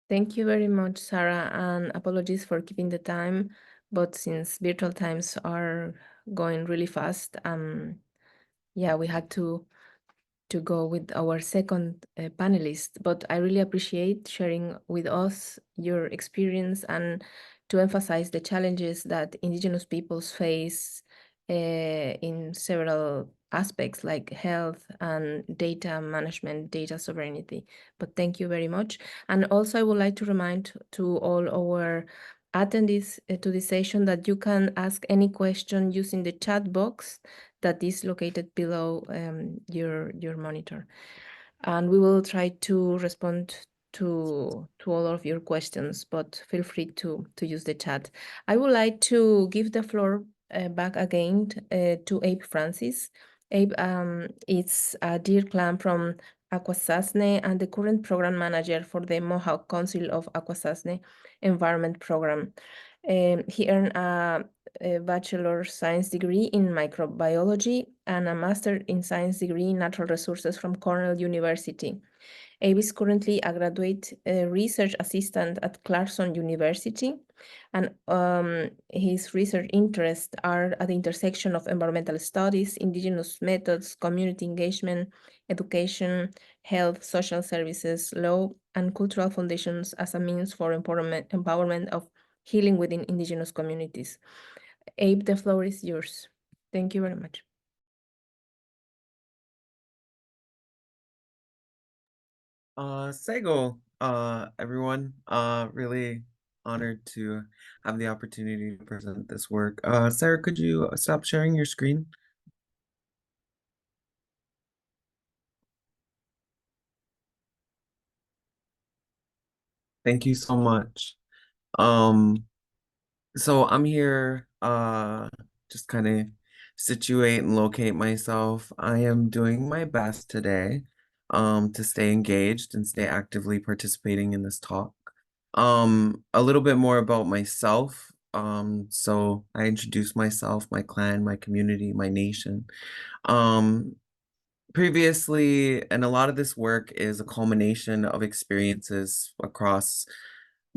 Thank you very much, Sarah, and apologies for keeping the time, but since virtual times are going really fast, yeah, we had to go with our second panelist, but I really appreciate sharing with us your experience and to emphasize the challenges that Indigenous peoples face in several aspects like health and data management, data sovereignty. But thank you very much. And also I would like to remind to all our attendees to this session that you can ask any question using the chat box that is located below your monitor. And we will try to respond to all of your questions, but feel free to use the chat. I would like to give the floor back again to Abe Francis. Abe is a dear clan from Akwesasne and the current program manager for the Mohawk Council of Akwesasne Environment Program. He earned a bachelor's science degree in microbiology and a master in science degree in natural resources from Cornell University. Abe is currently a graduate research assistant at Clarkson University, and his research interests are at the intersection of environmental studies, indigenous methods, community engagement, education, health, social services, law, and cultural foundations as a means for empowerment of healing within indigenous communities. Abe, the floor is yours. Thank you very much. Sego, everyone, really honored to have the opportunity to present this work. Sarah, could you stop sharing your screen? Thank you so much. So I'm here, just kind of situate and locate myself. I am doing my best today, to stay engaged and stay actively participating in this talk. A little bit more about myself. So I introduce myself, my clan, my community, my nation. Um, Previously, and a lot of this work is a culmination of experiences across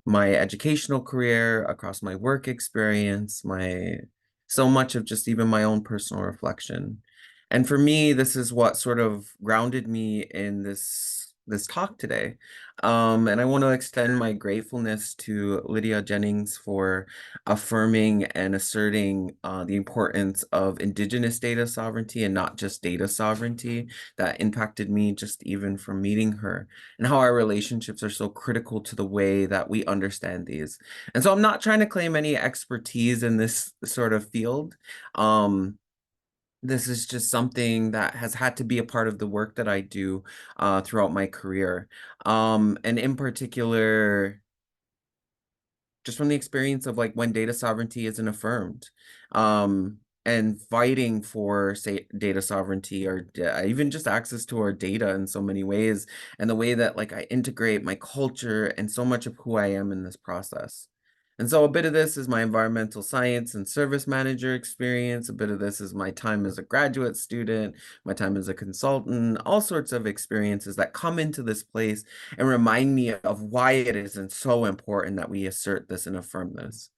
my educational career, across my work experience, my so much of just even my own personal reflection. And for me, this is what sort of grounded me in this talk today. And I want to extend my gratefulness to Lydia Jennings for affirming and asserting the importance of Indigenous data sovereignty and not just data sovereignty that impacted me just even from meeting her, and how our relationships are so critical to the way that we understand these. And so I'm not trying to claim any expertise in this sort of field. This is just something that has had to be a part of the work that I do throughout my career. And in particular, just from the experience of like when data sovereignty isn't affirmed, and fighting for, say, data sovereignty or even just access to our data in so many ways, and the way that like I integrate my culture and so much of who I am in this process. And so a bit of this is my environmental science and service manager experience. A bit of this is my time as a graduate student, my time as a consultant, all sorts of experiences that come into this place and remind me of why it is and so important that we assert this and affirm this.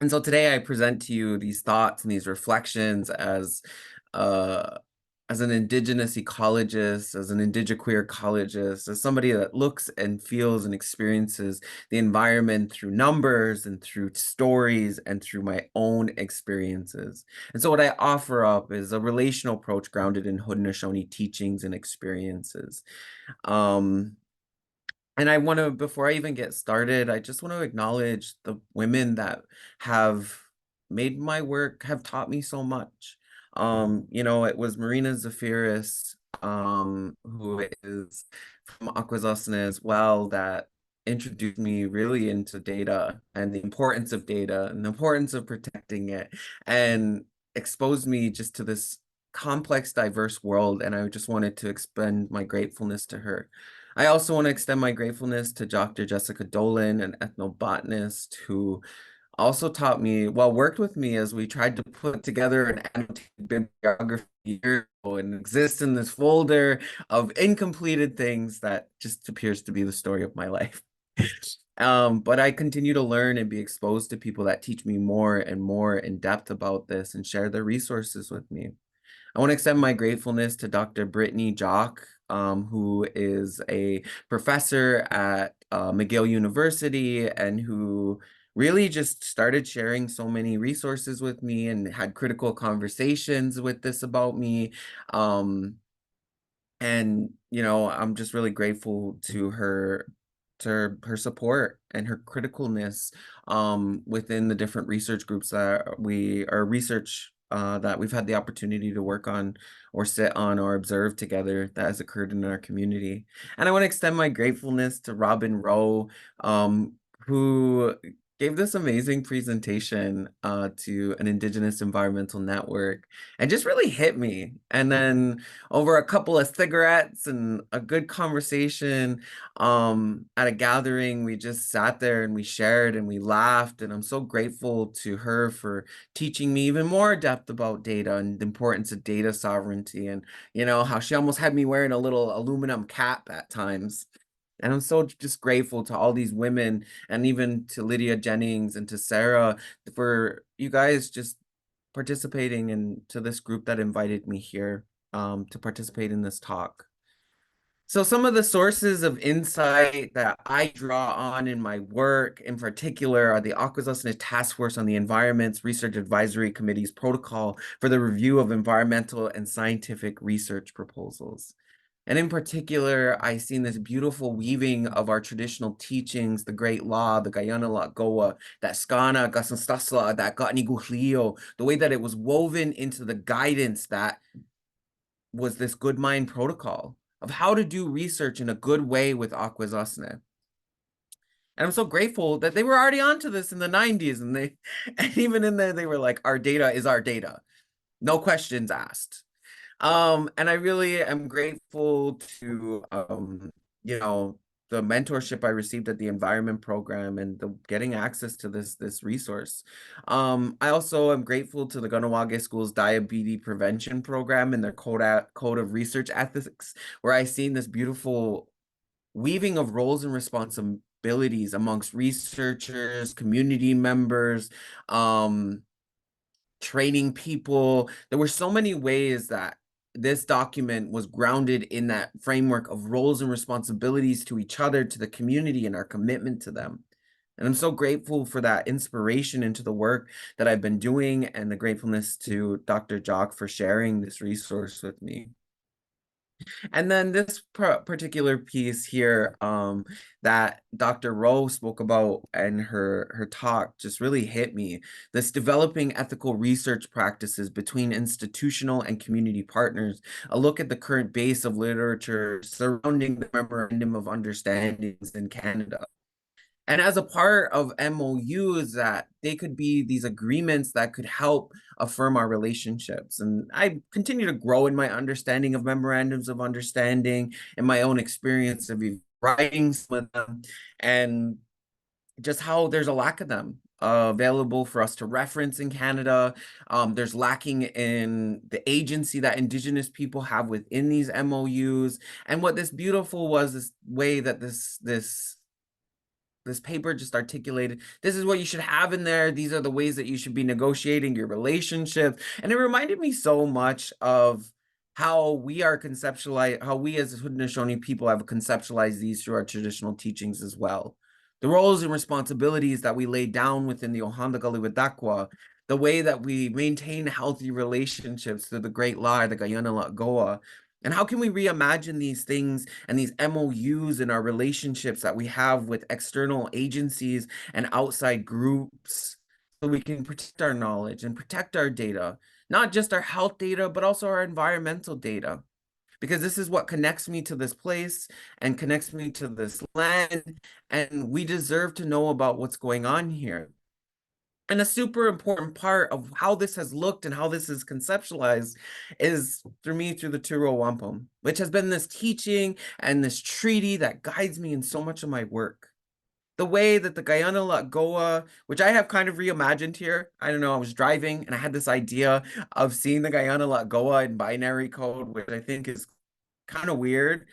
And so today I present to you these thoughts and these reflections as an Indigenous ecologist, as an Indigiqueer ecologist, as somebody that looks and feels and experiences the environment through numbers and through stories and through my own experiences. And so what I offer up is a relational approach grounded in Haudenosaunee teachings and experiences. And I want to, before I even get started, I just want to acknowledge the women that have made my work, have taught me so much. It was Marina Zafiris, who is from Akwesasne as well, that introduced me really into data and the importance of data and the importance of protecting it, and exposed me just to this complex, diverse world. And I just wanted to expend my gratefulness to her. I also want to extend my gratefulness to Dr. Jessica Dolan, an ethnobotanist who also taught me, well, worked with me as we tried to put together an annotated bibliography years ago and exists in this folder of incompleted things that just appears to be the story of my life. But I continue to learn and be exposed to people that teach me more and more in depth about this and share their resources with me. I want to extend my gratefulness to Dr. Brittany Jock, who is a professor at McGill University and who really just started sharing so many resources with me and had critical conversations with this about me. And, you know, I'm just really grateful to her support and her criticalness within the different research groups that that we've had the opportunity to work on or sit on or observe together that has occurred in our community. And I want to extend my gratefulness to Robin Rowe, who gave this amazing presentation to an Indigenous environmental network and just really hit me. And then over a couple of cigarettes and a good conversation at a gathering, we just sat there and we shared and we laughed. And I'm so grateful to her for teaching me even more depth about data and the importance of data sovereignty, and you know how she almost had me wearing a little aluminum cap at times. And I'm so just grateful to all these women and even to Lydia Jennings and to Sarah for you guys just participating in to this group that invited me here to participate in this talk. So some of the sources of insight that I draw on in my work in particular are the Akwesasne Task Force on the Environment's Research Advisory Committee's protocol for the review of environmental and scientific research proposals. And in particular, I've seen this beautiful weaving of our traditional teachings, the Great Law, the Guyana La Goa, that Skana, Gasanstasla, that Gatni Guhlio, the way that it was woven into the guidance that was this Good Mind protocol of how to do research in a good way with Akwesasne. And I'm so grateful that they were already onto this in the 90s, and even in there, they were like, our data is our data. No questions asked. And I really am grateful to, you know, the mentorship I received at the environment program and the getting access to this resource. I also am grateful to the Ganawage School's diabetes prevention program and their code of research ethics, where I've seen this beautiful weaving of roles and responsibilities amongst researchers, community members, training people. There were so many ways that this document was grounded in that framework of roles and responsibilities to each other, to the community, and our commitment to them. And I'm so grateful for that inspiration into the work that I've been doing, and the gratefulness to Dr. Jock for sharing this resource with me. And then this particular piece here that Dr. Rowe spoke about in her talk just really hit me. This developing ethical research practices between institutional and community partners, a look at the current base of literature surrounding the Memorandum of Understandings in Canada. And as a part of MOUs, that they could be these agreements that could help affirm our relationships. And I continue to grow in my understanding of memorandums of understanding and my own experience of writing some of them, and just how there's a lack of them available for us to reference in Canada. There's lacking in the agency that Indigenous people have within these MOUs. And what this beautiful was this way that this paper just articulated, this is what you should have in there. These are the ways that you should be negotiating your relationship. And it reminded me so much of how we are conceptualized, how we as Haudenosaunee people have conceptualized these through our traditional teachings as well. The roles and responsibilities that we lay down within the Ohanda Galiwadakwa, the way that we maintain healthy relationships through the Great Law, the Guyana La Goa, and how can we reimagine these things and these MOUs in our relationships that we have with external agencies and outside groups so we can protect our knowledge and protect our data, not just our health data, but also our environmental data? Because this is what connects me to this place and connects me to this land, and we deserve to know about what's going on here. And a super important part of how this has looked and how this is conceptualized is through the Turo Wampum, which has been this teaching and this treaty that guides me in so much of my work. the way that the Guyana Lagoa, which I have kind of reimagined here. I don't know, I was driving and I had this idea of seeing the Guyana Lagoa in binary code, which I think is kind of weird.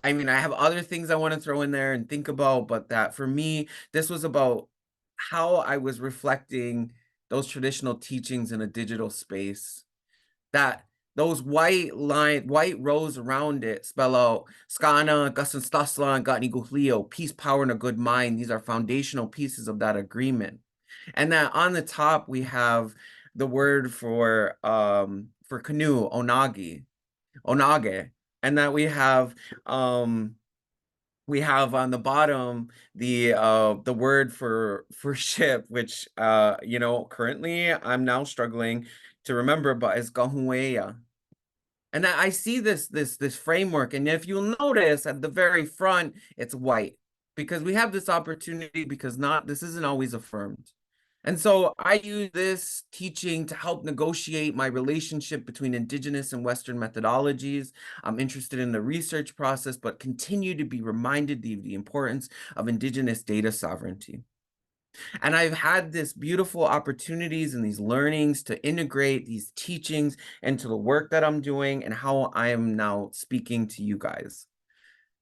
I mean, I have other things I want to throw in there and think about, but that for me, this was about how I was reflecting those traditional teachings in a digital space. That those white rows around it spell out Skana, Gusan Staslan, Gatni Guhlio, peace, power, and a good mind. These are foundational pieces of that agreement. And that on the top, we have the word for canoe, onage, and that we have on the bottom the word for ship, which you know, currently I'm now struggling to remember, but it's gahueya. And I see this framework, and if you'll notice at the very front, it's white because we have this opportunity, because this isn't always affirmed. And so I use this teaching to help negotiate my relationship between Indigenous and Western methodologies. I'm interested in the research process, but continue to be reminded of the importance of Indigenous data sovereignty. And I've had this beautiful opportunities and these learnings to integrate these teachings into the work that I'm doing and how I am now speaking to you guys.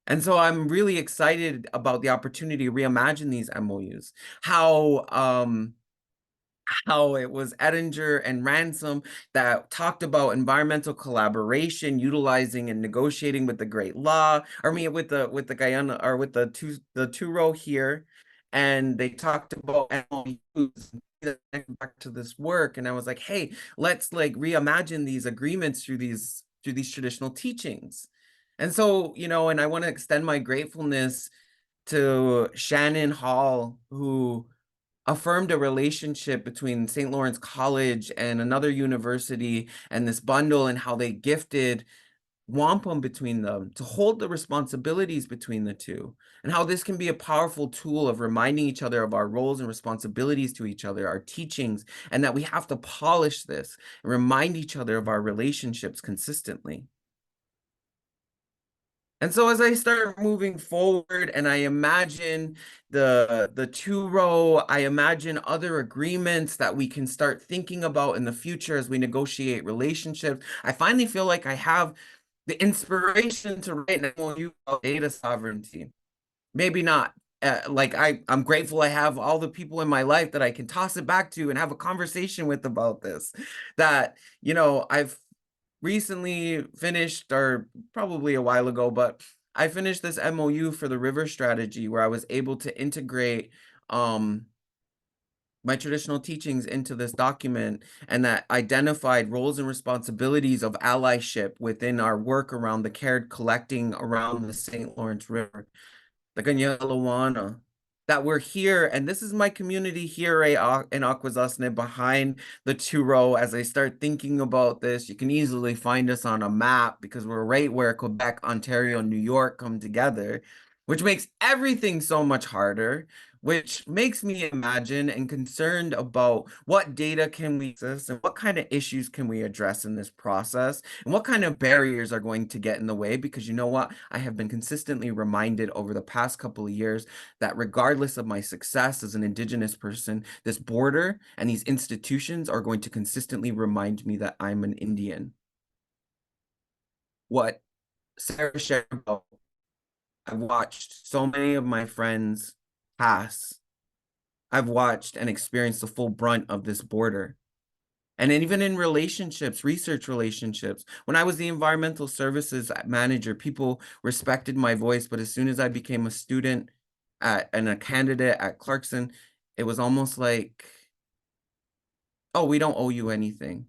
And so I'm really excited about the opportunity to reimagine these MOUs, how it was Ettinger and Ransom that talked about environmental collaboration, utilizing and negotiating with the Great Law, or with the Guyana, or with the two row here, and they talked about MOUs. Back to this work, and I was like, hey, let's like reimagine these agreements through these traditional teachings. And so, you know, and I want to extend my gratefulness to Shannon Hall, who affirmed a relationship between St. Lawrence College and another university and this bundle, and how they gifted wampum between them to hold the responsibilities between the two, and how this can be a powerful tool of reminding each other of our roles and responsibilities to each other, our teachings, and that we have to polish this and remind each other of our relationships consistently. And so as I start moving forward and I imagine the two row, I imagine other agreements that we can start thinking about in the future as we negotiate relationships, I finally feel like I have the inspiration to write an MOU about data sovereignty. Maybe not. Like I'm grateful I have all the people in my life that I can toss it back to and have a conversation with about this. That, you know, I've recently finished, or probably a while ago, but I finished this MOU for the river strategy, where I was able to integrate my traditional teachings into this document, and that identified roles and responsibilities of allyship within our work around the care collecting around the St. Lawrence River, the Ganyalawana, that we're here. And this is my community here in Akwesasne behind the two row. As I start thinking about this, you can easily find us on a map because we're right where Quebec, Ontario, and New York come together, which makes everything so much harder, which makes me imagine and concerned about what data can we access and what kind of issues can we address in this process, and what kind of barriers are going to get in the way. Because you know what? I have been consistently reminded over the past couple of years that regardless of my success as an Indigenous person, this border and these institutions are going to consistently remind me that I'm an Indian. What Sarah shared about, I've watched so many of my friends pass. I've watched and experienced the full brunt of this border. And even in relationships, research relationships, when I was the environmental services manager, people respected my voice. But as soon as I became a student and a candidate at Clarkson, it was almost like, oh, we don't owe you anything.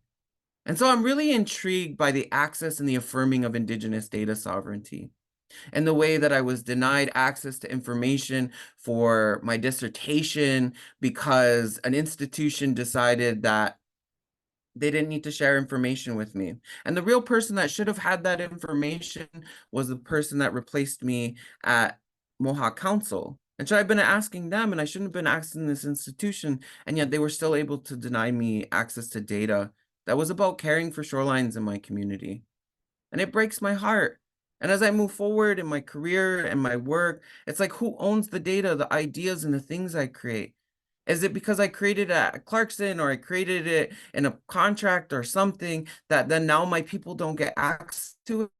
And so I'm really intrigued by the access and the affirming of Indigenous data sovereignty, and the way that I was denied access to information for my dissertation because an institution decided that they didn't need to share information with me. And the real person that should have had that information was the person that replaced me at Mohawk Council. And so I've been asking them, and I shouldn't have been asking this institution, and yet they were still able to deny me access to data that was about caring for shorelines in my community. And it breaks my heart. And as I move forward in my career and my work, it's like, who owns the data, the ideas, and the things I create? Is it because I created it at Clarkson or I created it in a contract or something that then now my people don't get access to it?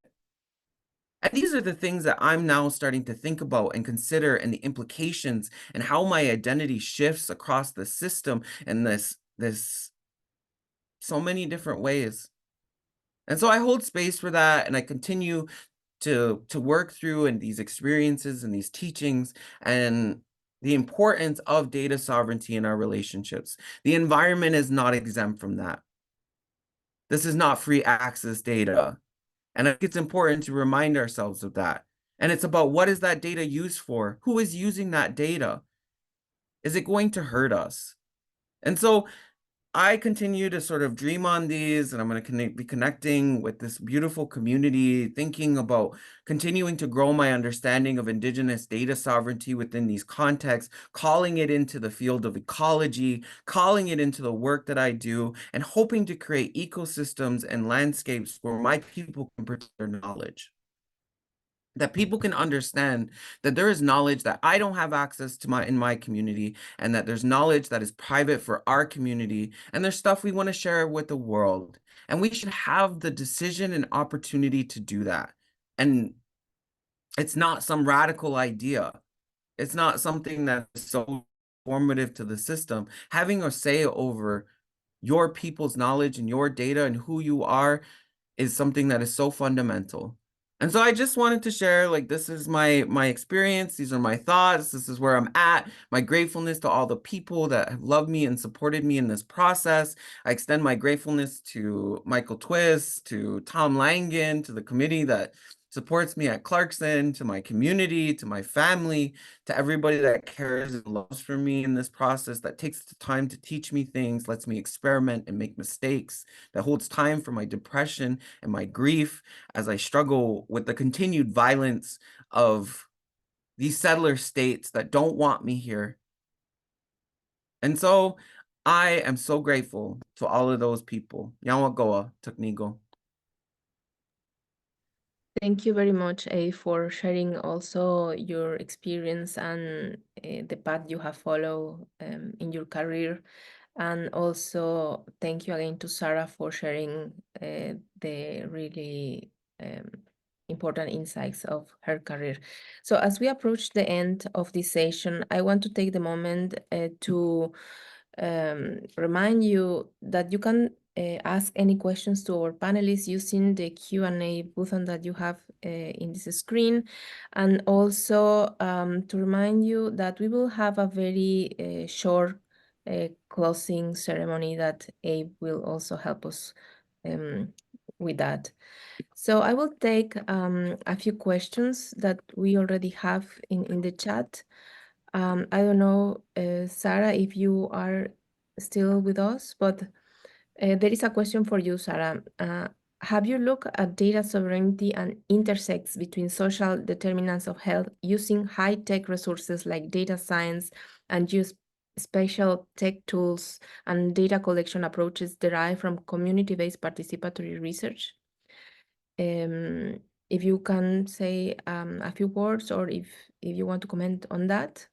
And these are the things that I'm now starting to think about and consider, and the implications and how my identity shifts across the system in this so many different ways. And so I hold space for that, and I continue to work through and these experiences and these teachings and the importance of data sovereignty in our relationships. The environment is not exempt from that. This is not free access data. And I think it's important to remind ourselves of that. And it's about, what is that data used for? Who is using that data? Is it going to hurt us? And so I continue to sort of dream on these, and I'm going to be connecting with this beautiful community, thinking about continuing to grow my understanding of Indigenous data sovereignty within these contexts, calling it into the field of ecology, calling it into the work that I do, and hoping to create ecosystems and landscapes where my people can protect their knowledge. That people can understand that there is knowledge that I don't have access to in my community, and that there's knowledge that is private for our community, and there's stuff we want to share with the world. And we should have the decision and opportunity to do that. And it's not some radical idea. It's not something that's so formative to the system. Having a say over your people's knowledge and your data and who you are is something that is so fundamental. And so I just wanted to share, like, this is my experience, these are my thoughts, this is where I'm at, my gratefulness to all the people that have loved me and supported me in this process. I extend my gratefulness to Michael Twist, to Tom Langen, to the committee that supports me at Clarkson, to my community, to my family, to everybody that cares and loves for me in this process, that takes the time to teach me things, lets me experiment and make mistakes, that holds time for my depression and my grief as I struggle with the continued violence of these settler states that don't want me here. And so I am so grateful to all of those people. Yawagoa Tuknigo. Thank you very much, A, for sharing also your experience and the path you have followed in your career. And also thank you again to Sarah for sharing the really important insights of her career. So as we approach the end of this session, I want to take the moment to remind you that you can ask any questions to our panelists using the Q&A button that you have in this screen. And also to remind you that we will have a very short closing ceremony that Abe will also help us with that. So I will take a few questions that we already have in the chat. I don't know, Sarah, if you are still with us, but there is a question for you, Sarah. Have you looked at data sovereignty and intersects between social determinants of health using high-tech resources like data science and use special tech tools and data collection approaches derived from community-based participatory research? If you can say a few words, or if you want to comment on that,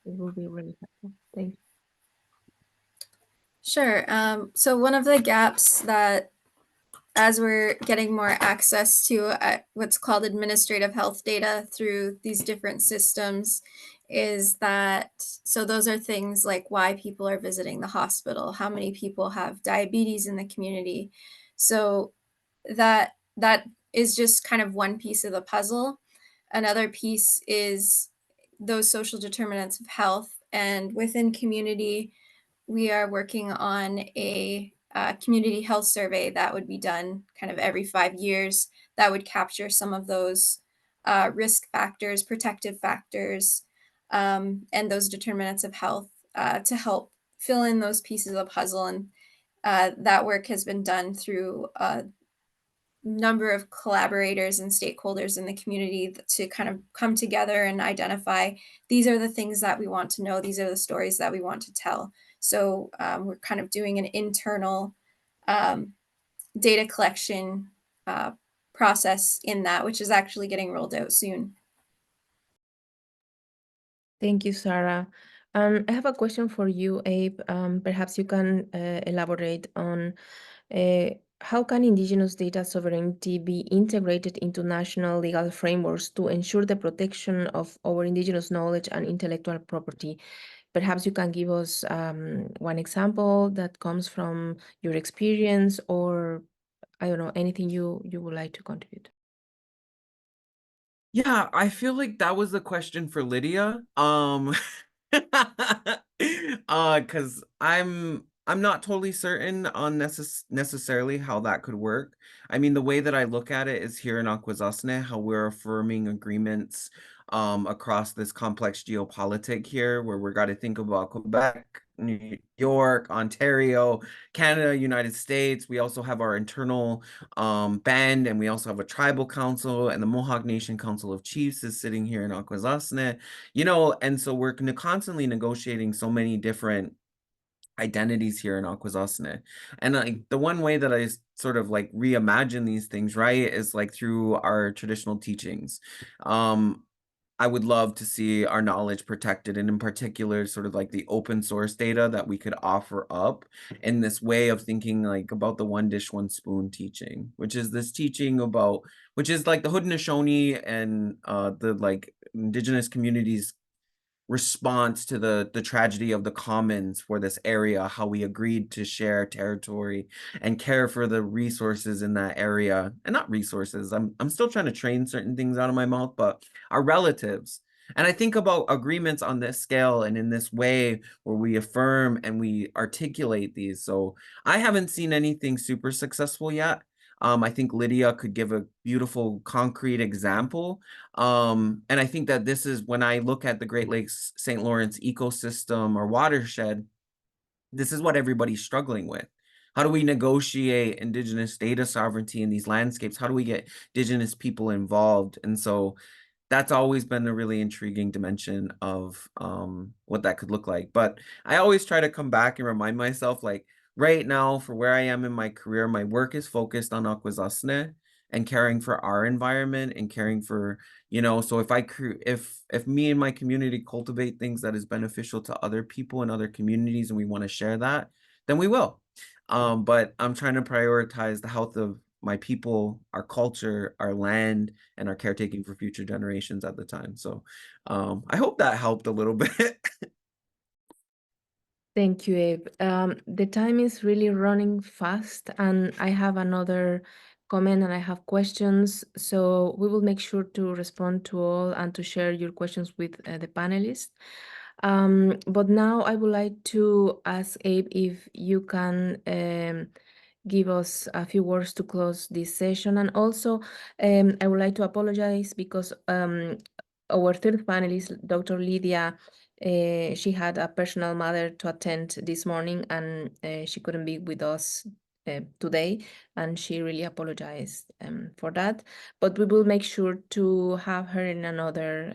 it will be really helpful. Thank you. Sure. So one of the gaps that, as we're getting more access to what's called administrative health data through these different systems, is that, so those are things like why people are visiting the hospital, how many people have diabetes in the community. So that is just kind of one piece of the puzzle. Another piece is those social determinants of health, and within community, we are working on a community health survey that would be done kind of every 5 years, that would capture some of those risk factors, protective factors, and those determinants of health to help fill in those pieces of the puzzle. And that work has been done through a number of collaborators and stakeholders in the community to kind of come together and identify, these are the things that we want to know, these are the stories that we want to tell. So we're kind of doing an internal data collection process in that, which is actually getting rolled out soon. Thank you, Sarah. I have a question for you, Abe. Perhaps you can elaborate on how can Indigenous data sovereignty be integrated into national legal frameworks to ensure the protection of our Indigenous knowledge and intellectual property? Perhaps you can give us one example that comes from your experience, or I don't know, anything you would like to contribute. Yeah, I feel like that was a question for Lydia. Because I'm not totally certain on necessarily how that could work. I mean, the way that I look at it is here in Akwesasne, how we're affirming agreements across this complex geopolitic here, where we're got to think about Quebec, New York, Ontario, Canada, United States. We also have our internal band, and we also have a tribal council, and the Mohawk Nation Council of Chiefs is sitting here in Akwesasne, and so we're constantly negotiating so many different identities here in Akwesasne. And like the one way that I sort of like reimagine these things, right, is like through our traditional teachings. I would love to see our knowledge protected, and in particular, sort of like the open source data that we could offer up in this way of thinking like about the one dish, one spoon teaching, which is this teaching about, which is like the Haudenosaunee and the like Indigenous communities response to the tragedy of the commons for this area, how we agreed to share territory and care for the resources in that area. And not resources, I'm still trying to train certain things out of my mouth, but our relatives. And I think about agreements on this scale and in this way where we affirm and we articulate these. So I haven't seen anything super successful yet. I think Lydia could give a beautiful concrete example. And I think that this is when I look at the Great Lakes St. Lawrence ecosystem or watershed, this is what everybody's struggling with. How do we negotiate Indigenous data sovereignty in these landscapes? How do we get Indigenous people involved? And so that's always been a really intriguing dimension of what that could look like. But I always try to come back and remind myself, like right now, for where I am in my career, my work is focused on Akwesasne and caring for our environment and caring for, so if me and my community cultivate things that is beneficial to other people and other communities and we want to share that, then we will. But I'm trying to prioritize the health of my people, our culture, our land, and our caretaking for future generations at the time. So I hope that helped a little bit. Thank you, Abe. The time is really running fast, and I have another comment and I have questions. So we will make sure to respond to all and to share your questions with the panelists. But now I would like to ask Abe if you can give us a few words to close this session. And also, I would like to apologize because our third panelist, Dr. Lydia, she had a personal matter to attend this morning, and she couldn't be with us today, and she really apologized for that. But we will make sure to have her in another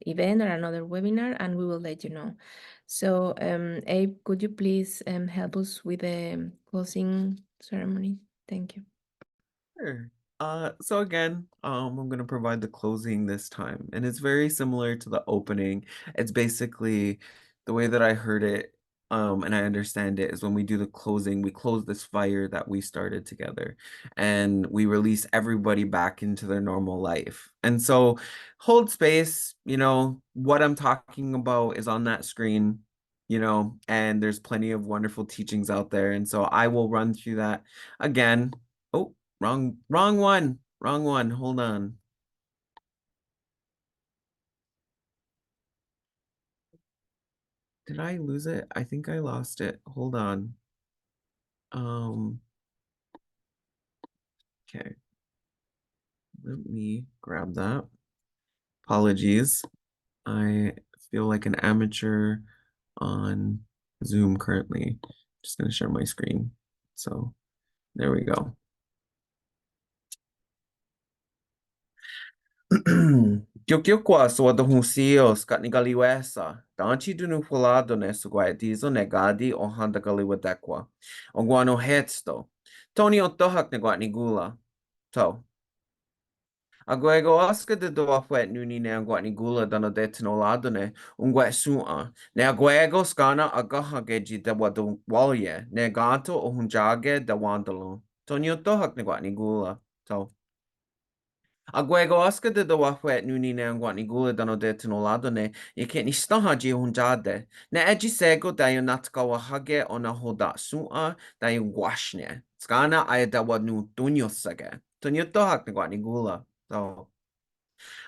event or another webinar, and we will let you know. So, Abe, could you please help us with the closing ceremony? Thank you. Sure. So again, I'm gonna provide the closing this time, and it's very similar to the opening. It's basically the way that I heard it, and I understand it is when we do the closing, we close this fire that we started together, and we release everybody back into their normal life. And so, hold space. What I'm talking about is on that screen. And there's plenty of wonderful teachings out there, and so I will run through that again. Oh. Wrong one. Wrong one. Hold on. Did I lose it? I think I lost it. Hold on. Okay. Let me grab that. Apologies. I feel like an amateur on Zoom currently. Just gonna share my screen. So there we go. Kyo so the husio skatni galiwesa. Danchi dunu fulado ne suguaitizo negadi o handa galiwadekwa. Onguano hetsto. Tony otohak negwatni gula. So, agwego Oscar de do afwet nuni ne angwat ni gula dano de tinolado ne ungwet sua. Ne agwego skana agahageji de wadu walye ne gato o hunjage de wandalo. Tonyo tohak ne gwat ni gula. So, agwego Oscar de do afwet nuni ne angwat ni gula dano de tinolado ne yake ni stahaji hunjade. Ne eji sego da yo natkawa hage ona hoda sua da yo washne. Skana aya da wadu tunyo sage. Tonyo tohak ne gwat ni gula. So,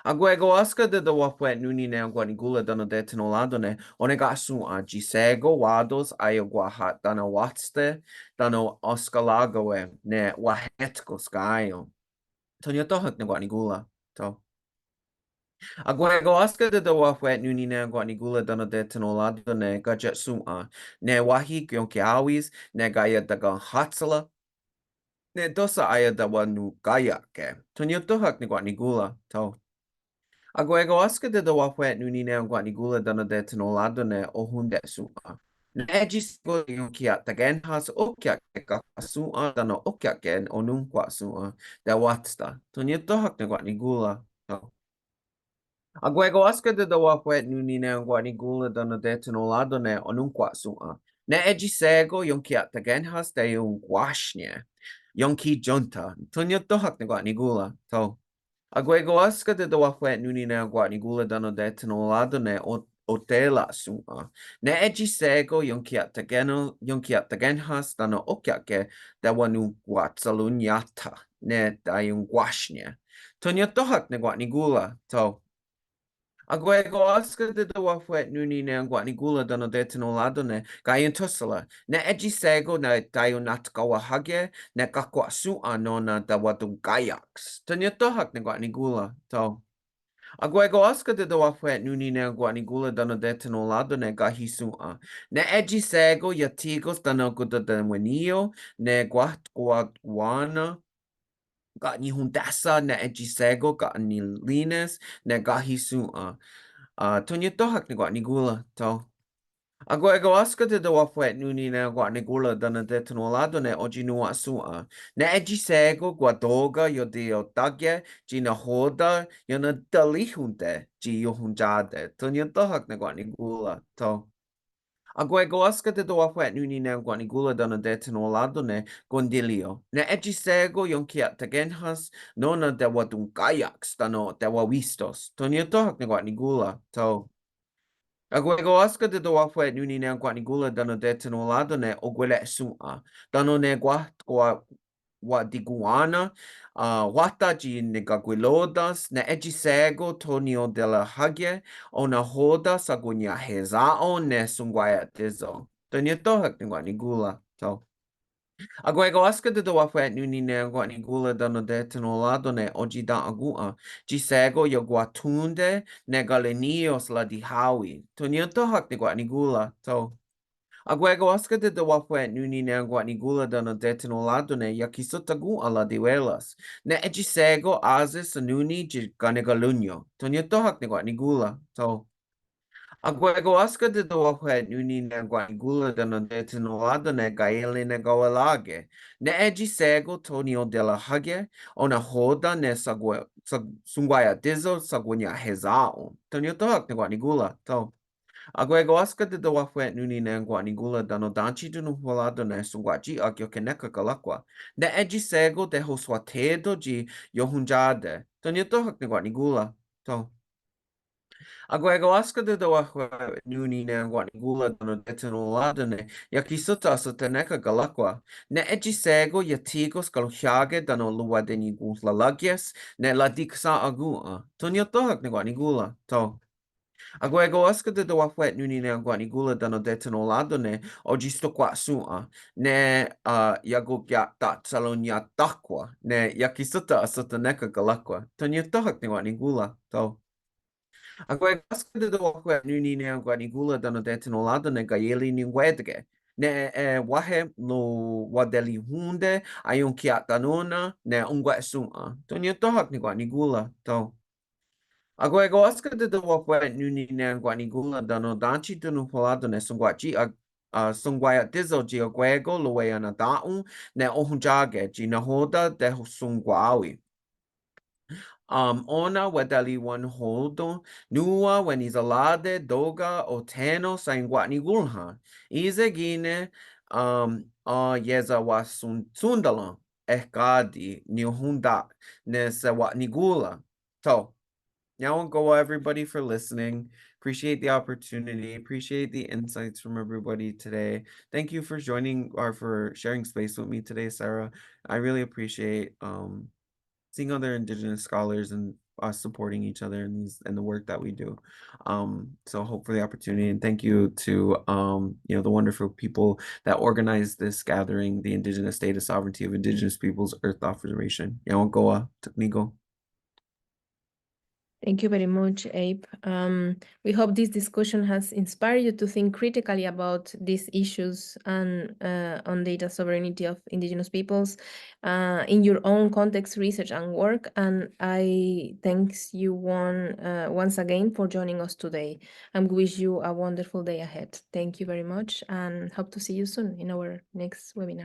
agwego Oscar de do wafwet nuni ne angwani gula dano de tinolado ne onega su a gisego wados ayo guahat dano watste dano oscalagoe ne wahetko skayo. Tonyo tohak ne gwani gula. To. Agwego Oscar de do wafwet nuni ne angwani gula dano de tinolado ne gajet su a ne wahi gyonki awis ne gaya daga hatsala ne dosa aya da wanu gaya ke. Tonyo tohak ne gwani gula. To. Agwego Oscar de do wafwet nuni ne angwani gula dano de tinolado ne ohunde sua. Ne ejisgo yung kia tagen has okya ke sua dano okya ken onun kwa sua de watsta. Tonyo tohak ne gwani gula. Agwego Oscar de do wafwet nuni ne angwani gula dano de tinolado ne onun kwa sua. Ne ejisego yung kia tagen has de yung washne. Yung ki junta. Tonyo tohak ne gwani gula. To. Agwego Oscar de do wafwet nuni ne angwani gula dano de tinolado ne o tela sua. Ne eji sego yonkia tagenhas dano okyake da wanu guatsalunyata ne da yung guashne. Tonyo tohak ne gwani gula. To. Agwego Oscar de do wafwet nuni ne angwani gula dano de tinolado ne gayon tosala. Ne eji sego na dayo natkawa hage ne kakwa sua nona da wadu gayaks. Tonyo tohak ne gwani gula. To. Agwego Oscar de do wafwet nuni ne angwani gula dano de tinolado ne gahi sua. Ne eji sego yatigos dano guda de wenio ne guatguaguana. Ga ni hundasa ne eji sego ga ni lines ne gahi sua. Tonyo tohak ne gwat ni gula. To. Agwego Oscar de do wafwet nuni ne gwat ni gula dana de tinolado ne oji nua sua. Ne eji sego guadoga yo de otagye ji na hoda yo na dalihunte ji yo hunjade. Tonyo tohak ne gwat ni gula. To. Agwego Oscar de do wafwet nuni ne gwat ni gula dana de tinolado ne gondilio. Ne eji sego yon kia tagenhas nona de wadun kayaks dano de wawistos. Tonyo tohak ne gwat ni gula. To. Agwego Oscar de do wafwet nuni ne gwat ni gula dano de tinolado ne ogwele sua. Dano ne gwa wa diguana, wata ji ne gagwilodas, ne eji sego tonio de la hage, o na hoda sa gunya hezao ne sungwaya tizo. Tonyo tohak ne gwat ni gula. To. Agwego Oscar de do wafwet nuni ne gwat ni gula dano de tinolado ne oji da agua. Ji sego yo guatunde ne galenios la di hawi. Tonyo tohak ne gwat ni gula. To. Agwego Oscar de do wafwet nuni ne gwat ni gula dano de tinolado ne yakisuta gu ala diwelas. Ne eji sego azis nuni ji ganegalunyo. Tonyo tohak ne gwat ni gula. To. Agwego Oscar de do wafwet nuni ne gwat ni gula dano de tinolado ne gaele ne gawalage. Ne eji sego tonio de la hage ona hoda ne sungwaya dizo sagwanya hezao. Tonyo tohak ne gwat ni gula. To. Agwego Oscar de do wafwet nuni ne gwat ni gula dano danchi dunu holado ne sungwaji agyo keneka galakwa. Ne eji sego de hoswatedo ji yohunjade. Tonyo tohak ne gwat ni gula. To. Agwego Oscar de do wafwet nuni ne gwat ni gula dano detinolado ne yakisuta asateneka galakwa. Ne eji sego yatigos galuhyage dano luwadeni guslalagies ne ladiksa agua. Tonyo tohak ne gwat ni gula. To. Agwego Oscar de do wafwet nuni ne gwat ni gula dano detinolado ne ojisto kwa sua. Ne yago gya dat salonya takwa. Ne yakisuta asateneka galakwa. Tonyo tohak ne gwat ni gula. To. Agwego Oscar de do wafwet nuni ne gwat ni gula dano detinolado ne gayeli ni wedge. Ne wahe lo wadeli hunde ayon kia tanona ne ungwet sua. Tonyo tohak ne gwat ni gula. To. Agwego Oscar de do wafwet nuni ne gwat ni gula dano danchi dunu polado ne sungwaji Sungwaya dizo Gio Guego, Lueana Daun, Ne Ohunjage, Gina Hoda, De Sungwawi. Ona wedali one holdo, nua when is alade, doga, oteno, sangwatni gulha. Izegine, yeza was sundalan, ekadi, nihunda, nesawatni gula. So, now go everybody for listening. Appreciate the opportunity. Appreciate the insights from everybody today. Thank you for joining or for sharing space with me today, Sarah. I really appreciate seeing other Indigenous scholars and us supporting each other in these and the work that we do. So hope for the opportunity, and thank you to the wonderful people that organized this gathering, the Indigenous Data Sovereignty of Indigenous Peoples Earth Observation. Yawangoa, Tuknigo. Thank you very much, Abe. We hope this discussion has inspired you to think critically about these issues and on data sovereignty of Indigenous peoples in your own context, research, and work. And I thank you once again for joining us today, and wish you a wonderful day ahead. Thank you very much, and hope to see you soon in our next webinar.